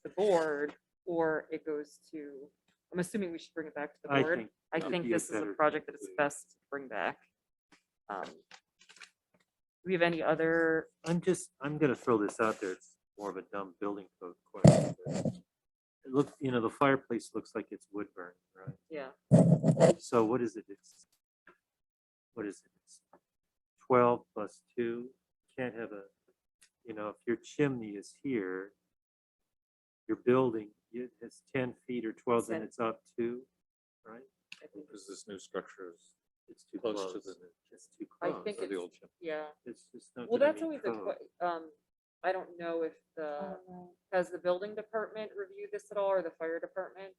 the board or it goes to, I'm assuming we should bring it back to the board. I that'd think be a this is a better project that is conclusion. best to bring back. Do we have any other, I'm gonna throw this out there. It's more of a dumb building code question. But it looks, the fireplace looks like it's wood burning, right? yeah, So what is it? What is it? It's 12 plus 2. Can't have a, if your chimney is here, your building, it has 10 feet or 12, then it's up 2, right? Because this new structure is It's too close close. to the, It's too I close. think to the it's, old gym. yeah. It's just not Well, gonna that's meet always a, code. I don't know if has the building department reviewed this at all, or the fire department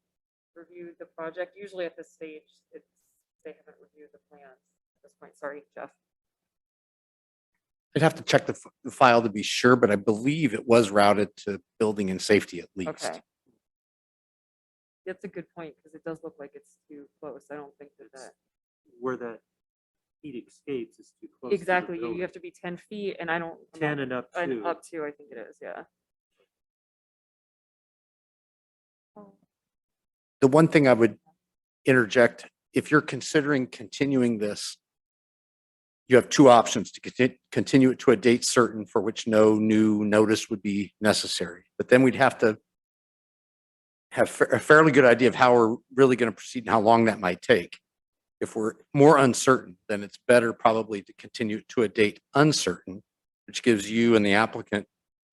reviewed the project? Usually at this stage, they haven't reviewed the plans at this point. Sorry, Jeff. I'd have to check the file to be sure, but I believe it was routed to building and safety at least. Okay. That's a good point, because it does look like it's too close. I don't think that. Where that heat escapes is too close. to the Exactly, you building. have to be 10 feet, and I don't. I'm 10 not- and up and 2. up to, I think it is, yeah. The one thing I would interject, if you're considering continuing this, you have two options: to continue it to a date certain for which no new notice would be necessary. But then we'd have to have a fairly good idea of how we're really going to proceed and how long that might take. If we're more uncertain, then it's better probably to continue it to a date uncertain, which gives you and the applicant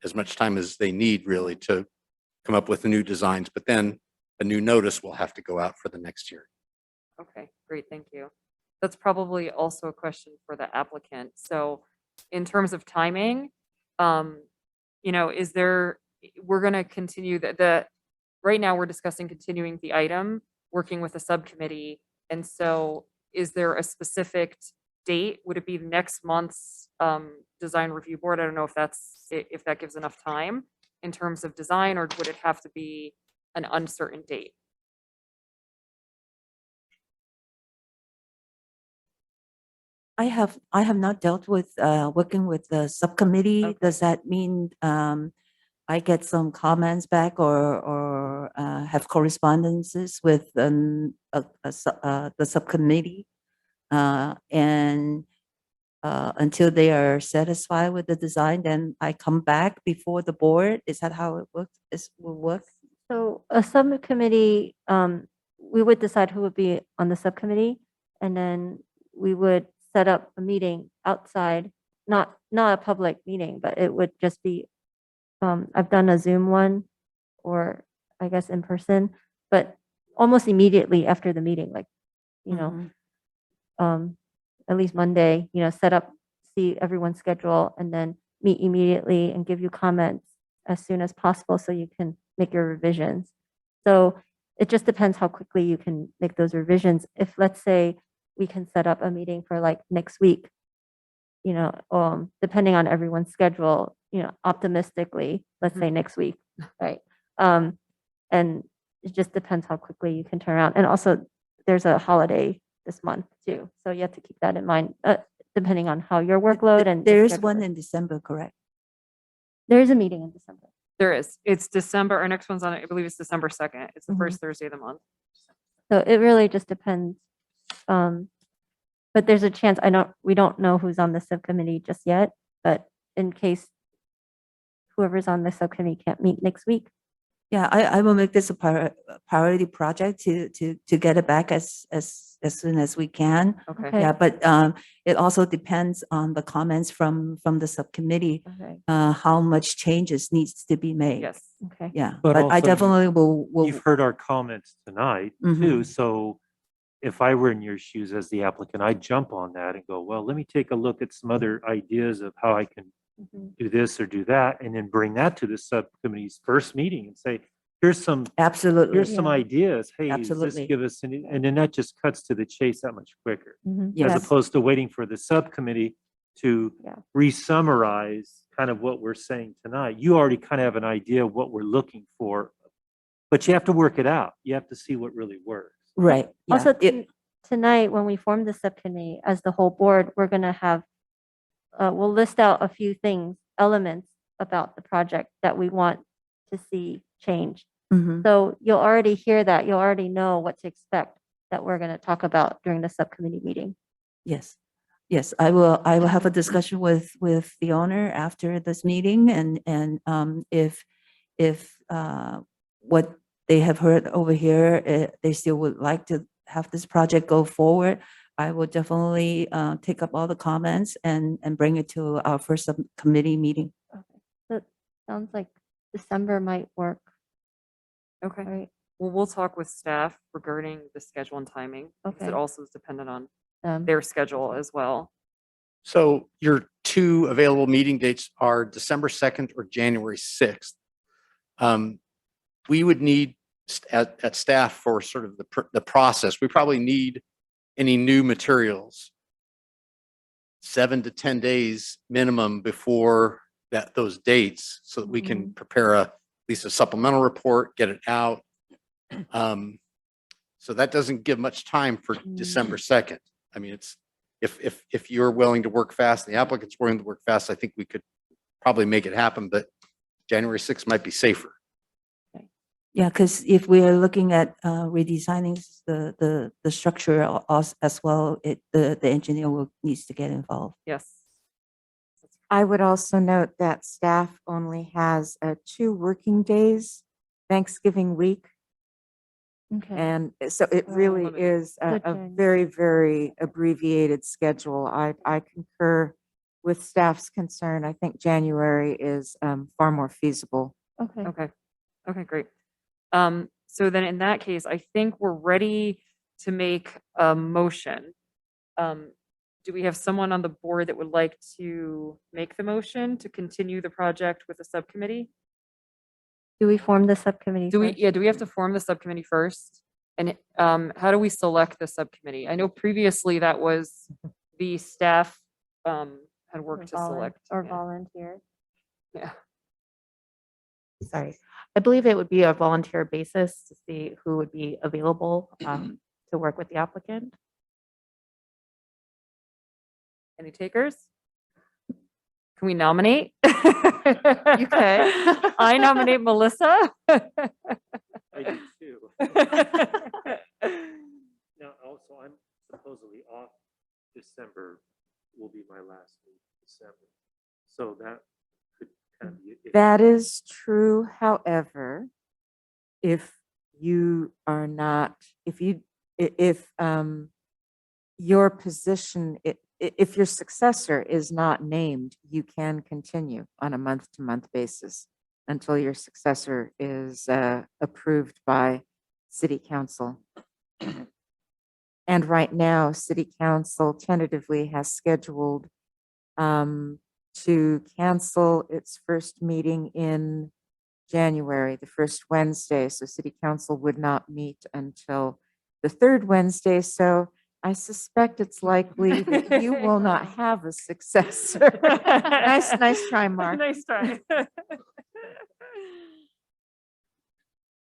as much time as they need really to come up with the new designs. But then a new notice will have to go out for the next year. Okay, great, thank you. That's probably also a question for the applicant. So in terms of timing, is there, we're gonna continue right now, we're discussing continuing the item, working with the subcommittee. And so is there a specific date? Would it be next month's design review board? I don't know if if that gives enough time in terms of design, or would it have to be an uncertain date? I have not dealt with working with the subcommittee. Okay. Does that mean I get some comments back or have correspondences with the subcommittee? And until they are satisfied with the design, then I come back before the board? Is that how it works? Will work? So a subcommittee, we would decide who would be on the subcommittee, and then we would set up a meeting outside, not a public meeting, but it would just be, I've done a Zoom one, or I guess in person, but almost immediately after the meeting, like, Mhm. At least Monday, set up, see everyone's schedule, and then meet immediately and give you comments as soon as possible so you can make your revisions. So it just depends how quickly you can make those revisions. If, let's say, we can set up a meeting for like next week, depending on everyone's schedule, optimistically, let's say next week, right? And it just depends how quickly you can turn around. And also, there's a holiday this month too, so you have to keep that in mind, depending on how your workload and. There your is schedule one is. in December, correct? There is a meeting in December. There is. It's December. Our next one's I believe it's December 2nd. It's the Mhm. first Thursday of the month. So it really just depends. But there's a chance, we don't know who's on the subcommittee just yet, but in case whoever's on the subcommittee can't meet next week. Yeah, I will make this a priority project to get it back as soon as we can. Okay. Okay. Yeah, but it also depends on the comments from the subcommittee, Okay, how much changes needs to be made. Yes. okay. Yeah, But but I also you- definitely will. You've heard our comments tonight too. So if I were in your shoes as the applicant, I'd jump on that and go, well, let me take a look at some other ideas of how I can Mhm. do this or do that, and then bring that to the subcommittee's first meeting and say, here's some Absolutely. some Yeah. ideas. Hey, does this Absolutely. give us and then that just cuts to the chase that much quicker, Mhm. Yes. as opposed to waiting for the subcommittee to Yeah. re-summarize kind of what we're saying tonight. You already kind of have an idea of what we're looking for, but you have to work it out. You have to see what really works. Right. Yeah. Also, it- tonight, when we form the subcommittee as the whole board, we're going to have, we'll list out a few things, elements about the project that we want to see changed. mhm. So you'll already hear that. You'll already know what to expect that we're going to talk about during the subcommittee meeting. Yes. Yes, I will have a discussion with the owner after this meeting, and if what they have heard over here, they still would like to have this project go forward, I will definitely take up all the comments and bring it to our first subcommittee meeting. That sounds like December might work, Okay. right? Well, we'll talk with staff regarding the schedule and timing, because it Okay. also is dependent on Um, their schedule as well. So your two available meeting dates are December 2nd or January 6th. We would need at staff for sort of the process, we probably need any new materials 7 to 10 days minimum before those dates, so that we can prepare at least a supplemental report, get it out. So that doesn't give much time for December 2nd. I mean, it's, if you're willing to work fast, the applicant's willing to work fast, I think we could probably make it happen, but January 6th might be safer. Yeah, because if we are looking at redesigning the structure as well, the engineer will needs to get involved. Yes. I would also note that staff only has 2 working days, Thanksgiving week. Okay. And so it Oh, really limited. is a Good. very, very abbreviated schedule. I concur with staff's concern. I think January is far more feasible. Okay. Okay. Okay, great. So then in that case, I think we're ready to make a motion. Do we have someone on the board that would like to make the motion to continue the project with the subcommittee? Do we form the subcommittee? Do we, first? yeah, do we have to form the subcommittee first? And how do we select the subcommittee? I know previously that was the staff had Or worked to volun- select. Or yeah. volunteer? Yeah. Sorry. I believe it would be a volunteer basis to see who would be available to work with the applicant. Any takers? Can we nominate? You could. I nominate Melissa. I do too. Now, also, I'm supposedly off December, will be my last week in December. So that could kind of be. That is true. However, if you are not, if your position, if your successor is not named, you can continue on a month-to-month basis until your successor is approved by city council. And right now, city council tentatively has scheduled to cancel its first meeting in January, the first Wednesday. So city council would not meet until the 3rd Wednesday. So I suspect it's likely that you will not have a successor. Nice try, Mark. Nice try.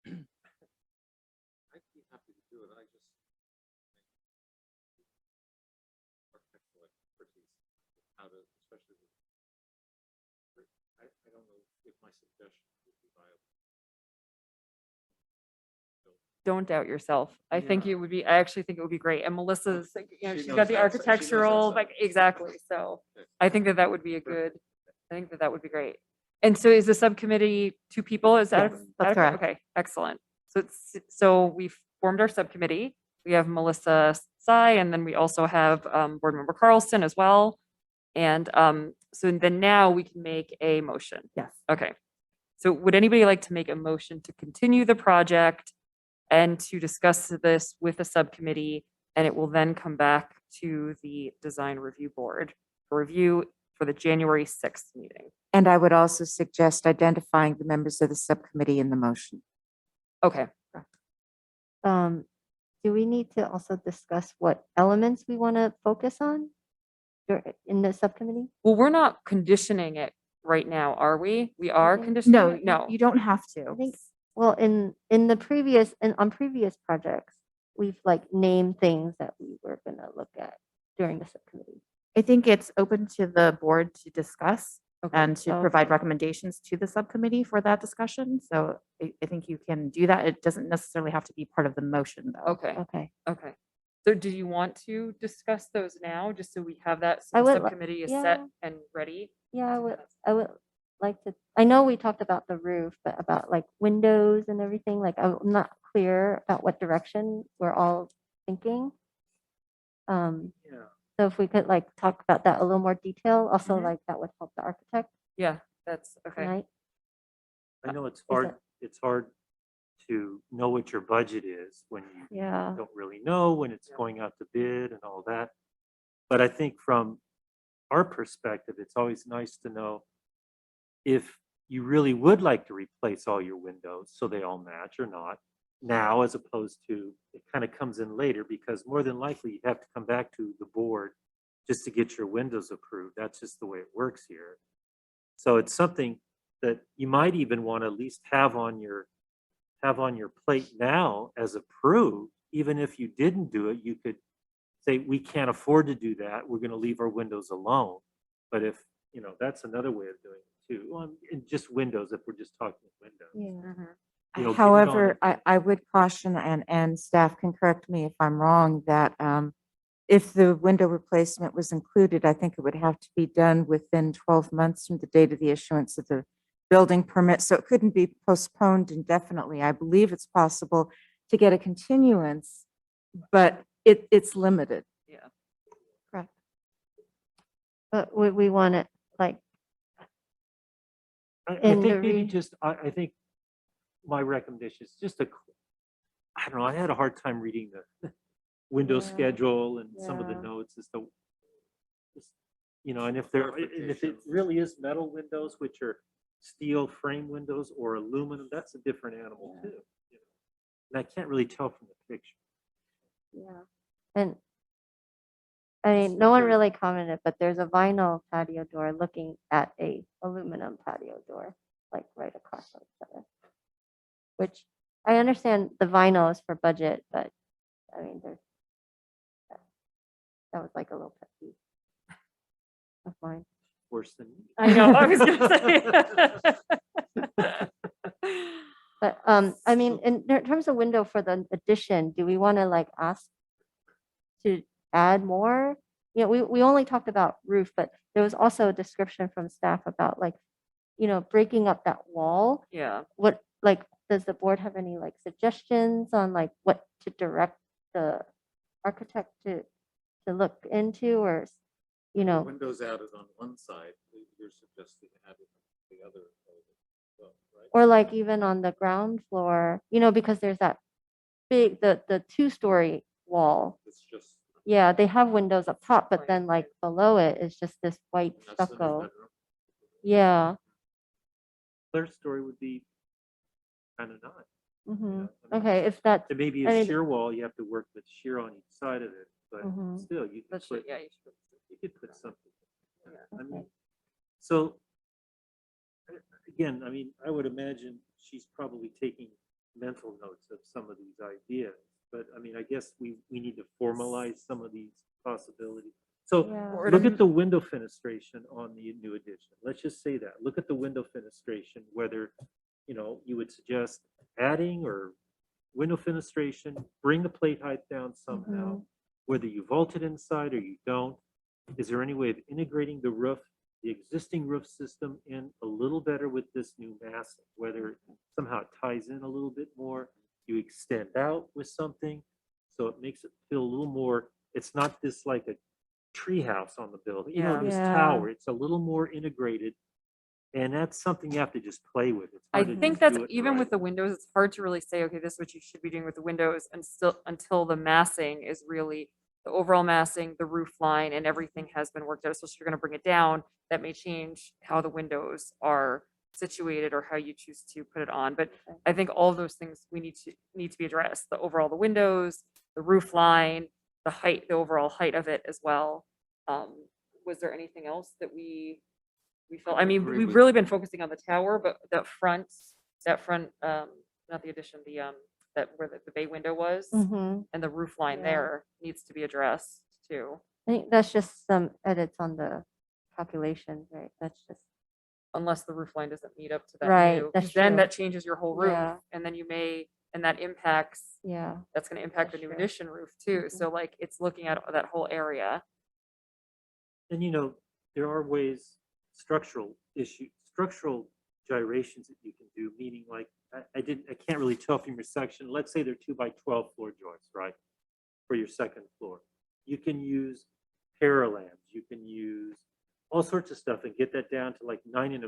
I'd be happy to do it. I just architectural expertise, how to, especially with, I don't know if my suggestion would be viable. Don't doubt yourself. I think Yeah. it would be, I actually think it would be great. And Melissa's, She she's knows got the that side- she knows that architectural, side. like, exactly. So Okay. I think that that would be a good, I think that that would be great. And so is the subcommittee 2 people? Is that? Yes, that's adequate? correct. Okay, excellent. So we've formed our subcommittee. We have Melissa Tsai, and then we also have board member Carlson as well. And so then now we can make a motion. Yes. Okay. So would anybody like to make a motion to continue the project and to discuss this with the subcommittee? And it will then come back to the design review board for review for the January 6th meeting. And I would also suggest identifying the members of the subcommittee in the motion. Okay. Do we need to also discuss what elements we want to focus on in the subcommittee? Well, we're not conditioning it right now, are we? We are think- conditioning No, it? No. you don't have I to. think, well, in the previous, and on previous projects, we've like named things that we were gonna look at during the subcommittee. I think it's open to the board to discuss Okay. and to provide Okay. recommendations to the subcommittee for that discussion. So I think you can do that. It doesn't necessarily have to be part of the motion, though. Okay. Okay. Okay. So do you want to discuss those now, just so we have that I so the would li- subcommittee is set yeah. and ready? Yeah, I would like to, I know we talked about the roof, but about like windows and everything, like I'm not clear about what direction we're all thinking. Yeah. So if we could like talk about that a little more detail, also Mhm. like that would help the architect Yeah, that's okay. tonight. I know Is it's hard to know what your budget is when you Yeah, don't really know when it's going out to bid and all that. But I think from our perspective, it's always nice to know if you really would like to replace all your windows so they all match or not now, as opposed to it kind of comes in later, because more than likely you have to come back to the board just to get your windows approved. That's just the way it works here. So it's something that you might even want to at least have on your plate now as approved. Even if you didn't do it, you could say, we can't afford to do that. We're going to leave our windows alone. But if, that's another way of doing it too. And just windows, if we're just talking windows. yeah. Mhm. Get it on However, it. I would caution, and staff can correct me if I'm wrong, that if the window replacement was included, I think it would have to be done within 12 months from the date of the issuance of the building permit. So it couldn't be postponed indefinitely. I believe it's possible to get a continuance, but it's limited. Yeah. Correct. But we want it like, I in think the maybe re- just, I think my recommendation is just I don't know, I had a hard time reading the window Yeah. schedule and some of the Yeah. notes as to, just, and if it really is metal windows, which are steel frame windows or aluminum, that's a different animal too. And I can't really tell from the picture. yeah. And I mean, no one really commented, but there's a vinyl patio door looking at a aluminum patio door, like right across from each other. Which I understand the vinyl is for budget, but I mean, that was like a little pet peeve of mine. Worse than. I know, I was gonna say. But I mean, in terms of window for the addition, do we want to like ask to add more? You know, we only talked about roof, but there was also a description from staff about like, breaking up that wall. Yeah, What, like, does the board have any like suggestions on like what to direct the architect to look into, or, Windows added on one side, you're suggesting added on the other. Right? or like even on the ground floor, because there's that big, the 2-story wall. It's just. Yeah, they have windows up top, but then like below it is just this white That's the new stucco. bedroom. Yeah. Third story would be kind of not. Hmm. I mean, Okay, if that's, It may be I a mean- shear wall, you have to work with shear on each side of it, but Mhm. still, you could that's, put, yeah, you should. you could put something. I mean, Okay. so, again, I mean, I would imagine she's probably taking mental notes of some of these ideas, but I mean, I guess we need to formalize some of these possibilities. So Yeah. Or look to- at the window fenestration on the new addition. Let's just say that. Look at the window fenestration, whether, you would suggest adding or window fenestration, bring the plate height down somehow, whether you vault it inside or you don't. Is there any way of integrating the roof, the existing roof system in a little better with this new massing, whether somehow it ties in a little bit more, you extend out with something, so it makes it feel a little more, it's not this like a tree house on the building, Yeah. this Yeah. tower, it's a little more integrated. And that's something you have to just play with. It's I hard to think just that's, do it even with right. the windows, it's hard to really say, okay, this is what you should be doing with the windows, and still, until the massing is really, the overall massing, the roof line, and everything has been worked out. So if you're gonna bring it down, that may change how the windows are situated or how you choose to put it on. But I think all of those things need to be addressed. The windows, the roof line, the height, the overall height of it as well. Was there anything else that we felt, I mean, agree we've with- really been focusing on the tower, but that front, not the addition, that where the bay window was, Mhm. and the roof line Yeah. there needs to be addressed too. I think that's just some edits on the calculation, right? That's just, Unless the roof line doesn't meet up to that Right, new, that's 'cause then true. that changes your whole roof, Yeah. and then and that impacts, yeah. that's gonna impact the That's new true. addition roof too. Mhm. So like, it's looking at that whole area. And there are ways, structural gyrations that you can do, meaning like, I can't really tell from your section. Let's say they're 2 by 12 floor joists, right? For your second floor. You can use parallels, you can use all sorts of stuff and get that down to like 9¼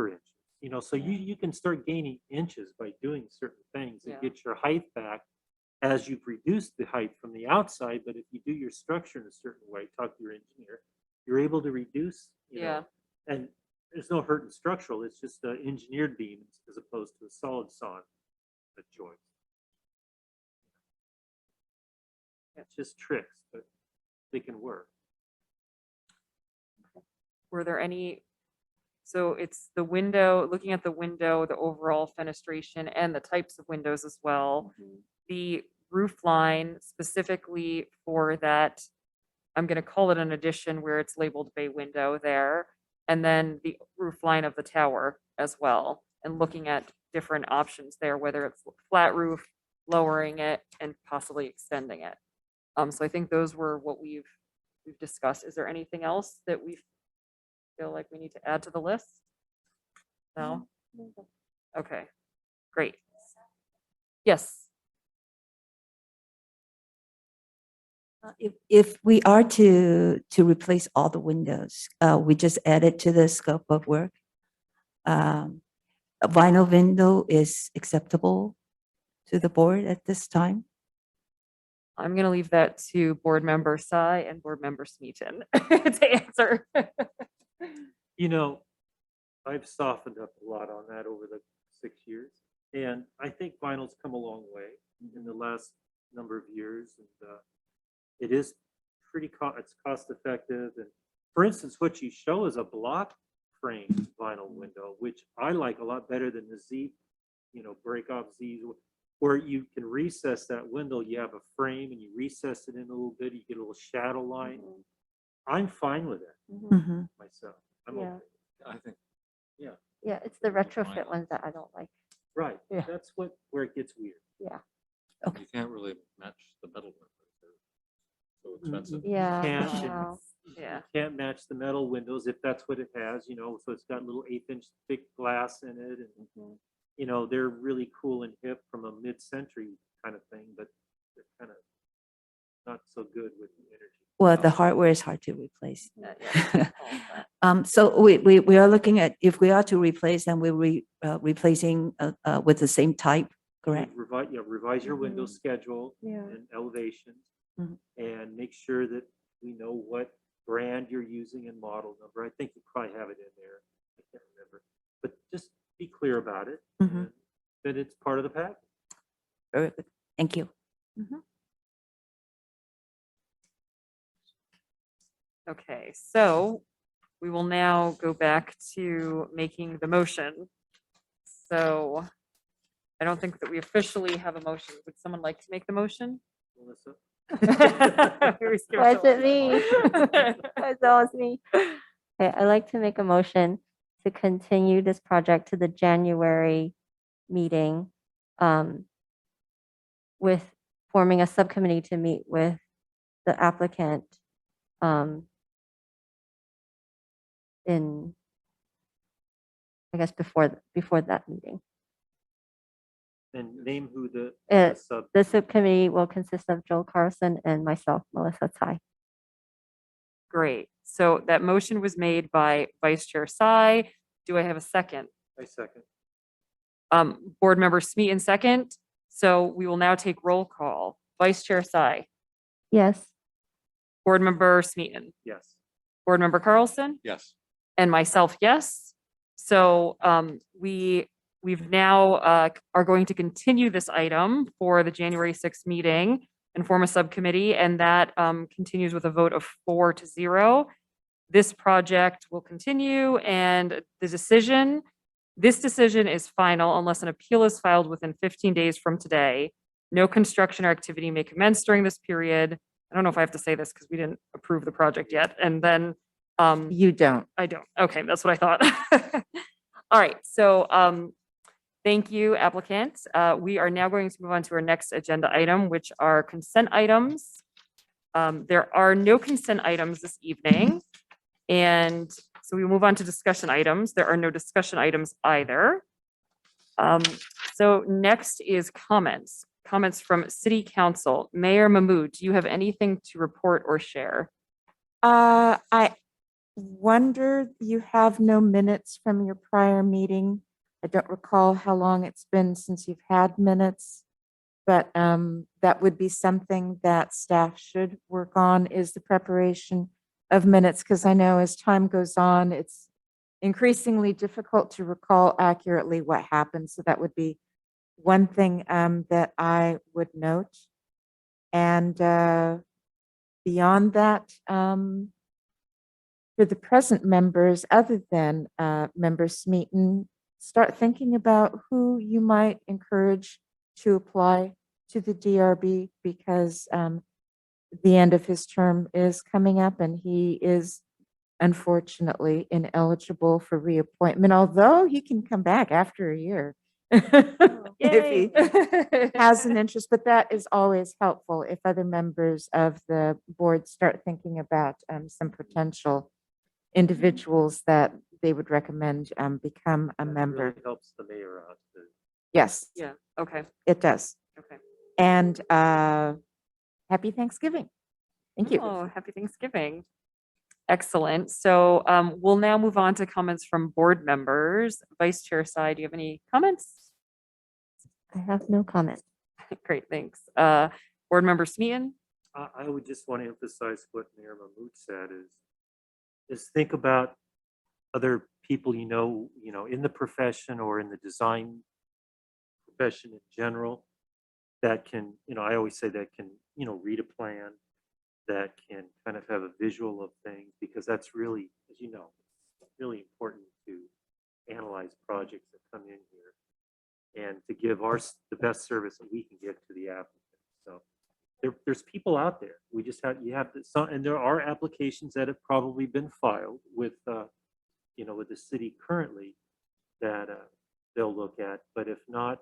inches. You know, so you can start gaining inches by doing certain things and Yeah. get your height back as you've reduced the height from the outside. But if you do your structure in a certain way, talk to your engineer, you're able to reduce, Yeah. and there's no hurt in structural. It's just engineered beams as opposed to a solid sawn joint. It's just tricks, but they can work. Were there any, so it's the window, looking at the window, the overall fenestration and the types of windows as well. The roof line specifically for that, I'm going to call it an addition where it's labeled bay window there. And then the roof line of the tower as well. And looking at different options there, whether it's flat roof, lowering it and possibly extending it. So I think those were what we've discussed. Is there anything else that we feel like we need to add to the list? No? Okay, great. Yes, If we are to replace all the windows, we just add it to the scope of work. A vinyl window is acceptable to the board at this time. I'm going to leave that to board member Sy and board member Smeaton to answer. You know, I've softened up a lot on that over the 6 years. And I think vinyl's come a long way in the last number of years. And it is pretty, it's cost effective. And for instance, what you show is a block frame vinyl window, which I like a lot better than the Z, break off Z's, where you can recess that window. You have a frame and you recess it in a little bit, you get a little shadow line. I'm fine with it Mhm. myself. I'm Yeah. okay. I think Yeah, it's the retrofit ones that I don't like. Right. Yeah. That's where it gets weird. Yeah. you can't really match the metal windows. They're so expensive. Yeah. Can't. Wow. Yeah. You can't match the metal windows if that's what it has, so it's got little 1/8-inch thick glass in it. And, they're really cool and hip from a mid-century kind of thing, but they're kind of not so good with the energy. Well, the hardware is hard to replace. Yeah. So we are looking at, if we are to replace, then we're replacing with the same type, correct? Revise your window schedule Yeah. and elevations, Mhm. and make sure that we know what brand you're using and model number. I think you probably have it in there. I can't remember, but just be clear about it. Mhm. And then it's part of the package. Very good. Thank you. Okay, so we will now go back to making the motion. So I don't think that we officially have a motion. Would someone like to make the motion? Melissa? Why is it me? It's always me. Okay, I'd like to make a motion to continue this project to the January meeting with forming a subcommittee to meet with the applicant in, I guess, before that meeting. And name who the Uh, sub. The subcommittee will consist of Joel Carlson and myself, Melissa Tsai. Great. So that motion was made by Vice Chair Sy. Do I have a second? I second. Board Member Smeaton second. So we will now take roll call. Vice Chair Sy, Yes. Board Member Smeaton, Yes. Board Member Carlson, Yes. and myself, yes. So we've now are going to continue this item for the January 6th meeting and form a subcommittee, and that continues with a vote of 4-0. This project will continue, and this decision is final unless an appeal is filed within 15 days from today. No construction or activity may commence during this period. I don't know if I have to say this because we didn't approve the project yet. And then You don't. I don't. Okay, that's what I thought. All right, so thank you, applicant. We are now going to move on to our next agenda item, which are consent items. There are no consent items this evening. And so we move on to discussion items. There are no discussion items either. So next is comments. comments from City Council. Mayor Mahmood, do you have anything to report or share? I wonder, you have no minutes from your prior meeting. I don't recall how long it's been since you've had minutes. But that would be something that staff should work on, is the preparation of minutes, because I know as time goes on, it's increasingly difficult to recall accurately what happened. So that would be one thing that I would note. And beyond that, for the present members, other than Member Smeaton, start thinking about who you might encourage to apply to the DRB, because the end of his term is coming up and he is unfortunately ineligible for reappointment, although he can come back after a year if he has an interest. But that is always helpful if other members of the board start thinking about some potential individuals that they would recommend become a That member. really helps the mayor out. Yes, Yeah, okay, it does. okay. And happy Thanksgiving. Thank you. Oh, happy Thanksgiving. Excellent. So we'll now move on to comments from board members. Vice Chair Sai, do you have any comments? I have no comment. Great, thanks. Board Member Smeaton? I would just want to emphasize what Mayor Mahmood said is think about other people you know, in the profession or in the design profession in general that can, I always say that can, read a plan, that can kind of have a visual of things, because that's really, as you know, really important to analyze projects that come in here and to give the best service that we can give to the applicant. So there's people out there. We just you have to, and there are applications that have probably been filed with, with the city currently that they'll look at, but if not,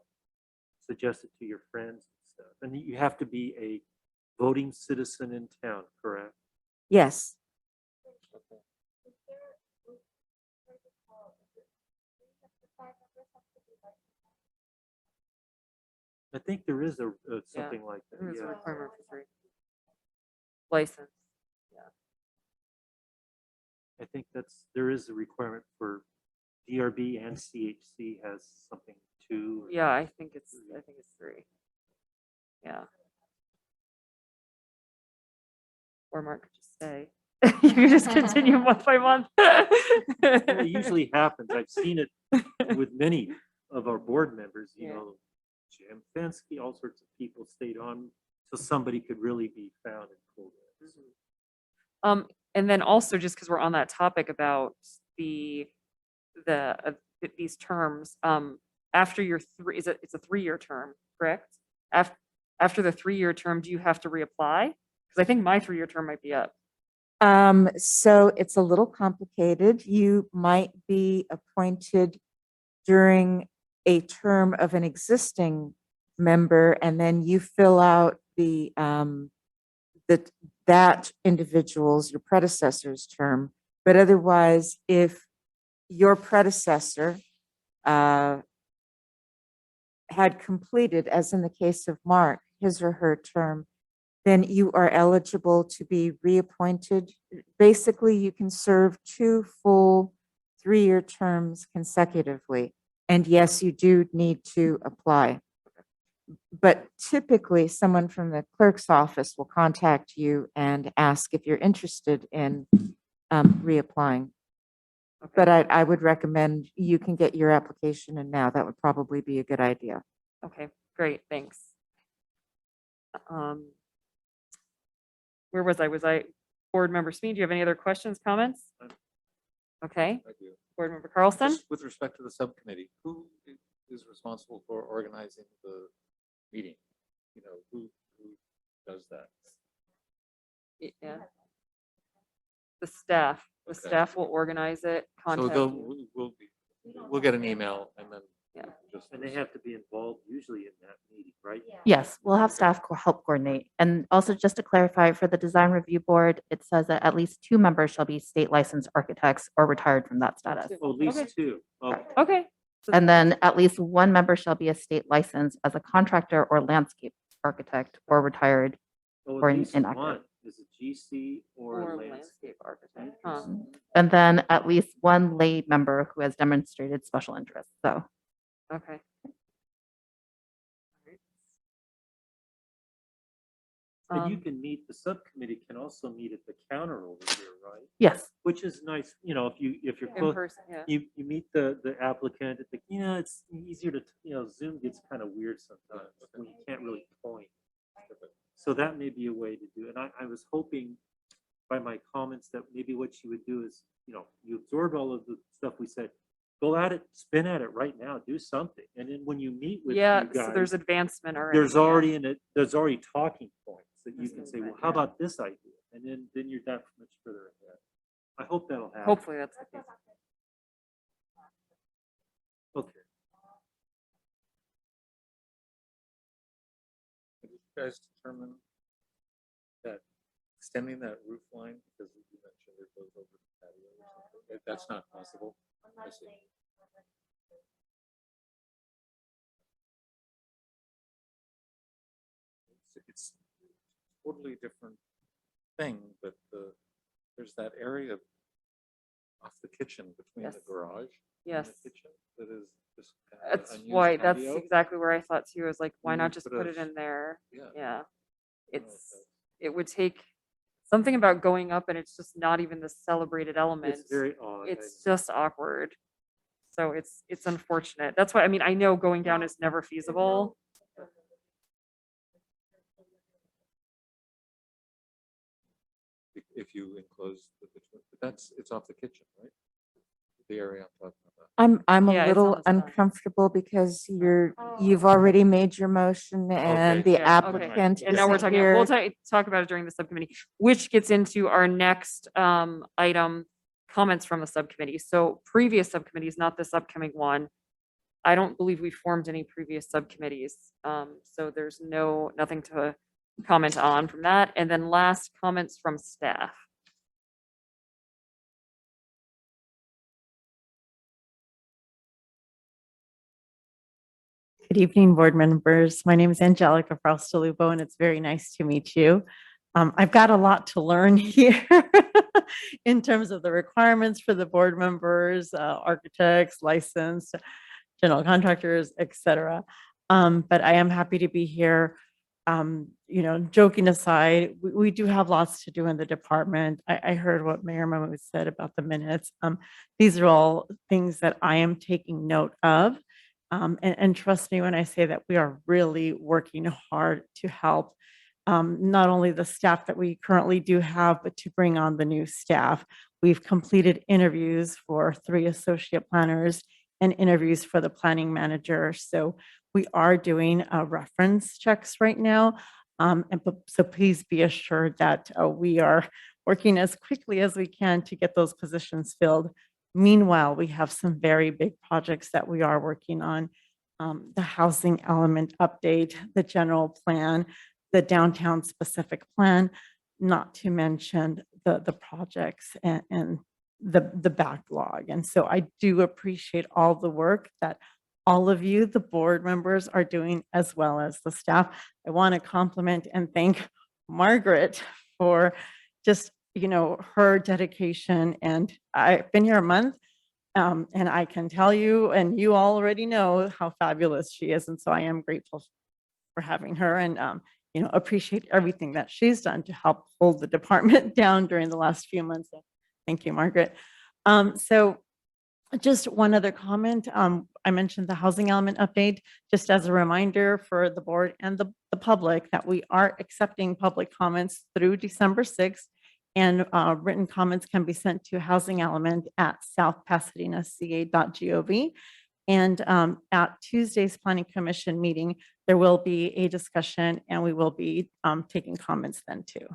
suggest it to your friends and stuff. And you have to be a voting citizen in town, correct? Yes. I think there is something like that. There is a Yeah. requirement for 3. License. I think there is a requirement for DRB, and CHC has something too. Yeah, I think it's 3. Yeah. Or Mark could just stay. You could just continue month by month. It usually happens. I've seen it with many of our board members, Jim Fensky, all sorts of people stayed on so somebody could really be found and pulled in. And then also, just because we're on that topic about these terms, after your it's a 3-year term, correct? After the 3-year term, do you have to reapply? Because I think my 3-year term might be up. So it's a little complicated. You might be appointed during a term of an existing member, and then you fill out that individual's, your predecessor's term. But otherwise, if your predecessor had completed, as in the case of Mark, his or her term, then you are eligible to be reappointed. Basically, you can serve 2 full 3-year terms consecutively. And yes, you do need to apply. But typically, someone from the clerk's office will contact you and ask if you're interested in reapplying. But I would recommend you can get your application in now. That would probably be a good idea. Okay, great, thanks. Where was I? Board Member Smee, do you have any other questions, comments? Okay, I do. Board Member Carlson? Just with respect to the subcommittee, who is responsible for organizing the meeting? Who does that? Yeah. The staff Okay. will organize it, So contact you. we'll get an email and then. Yeah. And they have to be involved usually in that meeting, right? Yes, we'll have staff help coordinate. And also just to clarify, for the design review board, it says that at least 2 members shall be state licensed architects or retired from that status. Oh, at least 2. Oh, Okay, And then at least one member shall be a state licensed as a contractor or landscape architect or retired. Oh, Or at least inactive. one is a GC or Or a landscape landscape. architect. Huh. And then at least one lay member who has demonstrated special interest. So Okay. And you Um, can meet, the subcommittee can also meet at the counter over here, right? yes, Which is nice, if you're in close, person, yeah. you meet the applicant at the, it's easier to, Zoom gets kind of weird sometimes when you can't really point. So that may be a way to do it. And I was hoping by my comments that maybe what you would do is, you absorbed all of the stuff we said, go at it, spin at it right now, do something. And then when you meet with Yeah, you so there's guys, advancement already. there's yeah. already there's already talking points that you This can is say, good, well, how yeah. about this idea? And then you're that much further ahead. I hope that'll happen. Hopefully that's the case. Okay. Did you guys determine that extending that roof line, because you mentioned it goes over the patio or something, that's not possible? I see. It's totally different thing, but there's that area off the kitchen between the Yes. garage and Yes. the kitchen that is just kind of That's unused why, that's patio. exactly where I thought too, is like, why You not would just put put a it in there? Yeah. Yeah. I don't know if It's, it would take something about going up and it's just not even the celebrated element. It's very odd. It's just awkward. So it's unfortunate. That's why, I mean, I know going down is never feasible. if you enclose the kitchen, but it's off the kitchen, right? The area I'm talking about. I'm Yeah, a it's on little the side. uncomfortable because you've already made your motion and Okay. the Yeah, okay. applicant And now we're isn't talking, we'll here. talk about it during the subcommittee, which gets into our next item, comments from the subcommittee. So previous subcommittees, not this upcoming one. I don't believe we formed any previous subcommittees. So there's nothing to comment on from that. And then last, comments from staff. Good evening, board members. My name is Angelica Fraustalubo, and it's very nice to meet you. I've got a lot to learn here in terms of the requirements for the board members, architects, licensed, general contractors, et cetera. But I am happy to be here. Joking aside, we do have lots to do in the department. I heard what Mayor Mahmood said about the minutes. These are all things that I am taking note of. And trust me when I say that we are really working hard to help not only the staff that we currently do have, but to bring on the new staff. We've completed interviews for 3 associate planners and interviews for the planning manager. So we are doing reference checks right now. So please be assured that we are working as quickly as we can to get those positions filled. Meanwhile, we have some very big projects that we are working on. The housing element update, the general plan, the downtown specific plan, not to mention the projects and the backlog. And so I do appreciate all the work that all of you, the board members, are doing, as well as the staff. I want to compliment and thank Margaret for just her dedication. And I've been here a month, and I can tell you, and you already know how fabulous she is. And so I am grateful for having her and, appreciate everything that she's done to help hold the department down during the last few months. So thank you, Margaret. So just one other comment. I mentioned the housing element update, just as a reminder for the board and the public that we are accepting public comments through December 6th. And written comments can be sent to housing element at southpasadenaca.gov. And at Tuesday's planning commission meeting, there will be a discussion and we will be taking comments then too.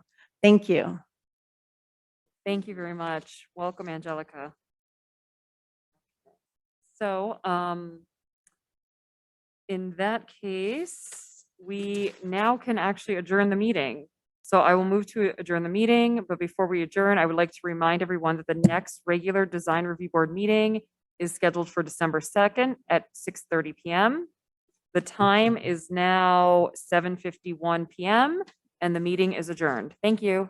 Thank you. Thank you very much. Welcome, Angelica. So, in that case, we now can actually adjourn the meeting. So I will move to adjourn the meeting, but before we adjourn, I would like to remind everyone that the next regular design review board meeting is scheduled for December 2nd at 6:30 PM. The time is now 7:51 PM and the meeting is adjourned. Thank you.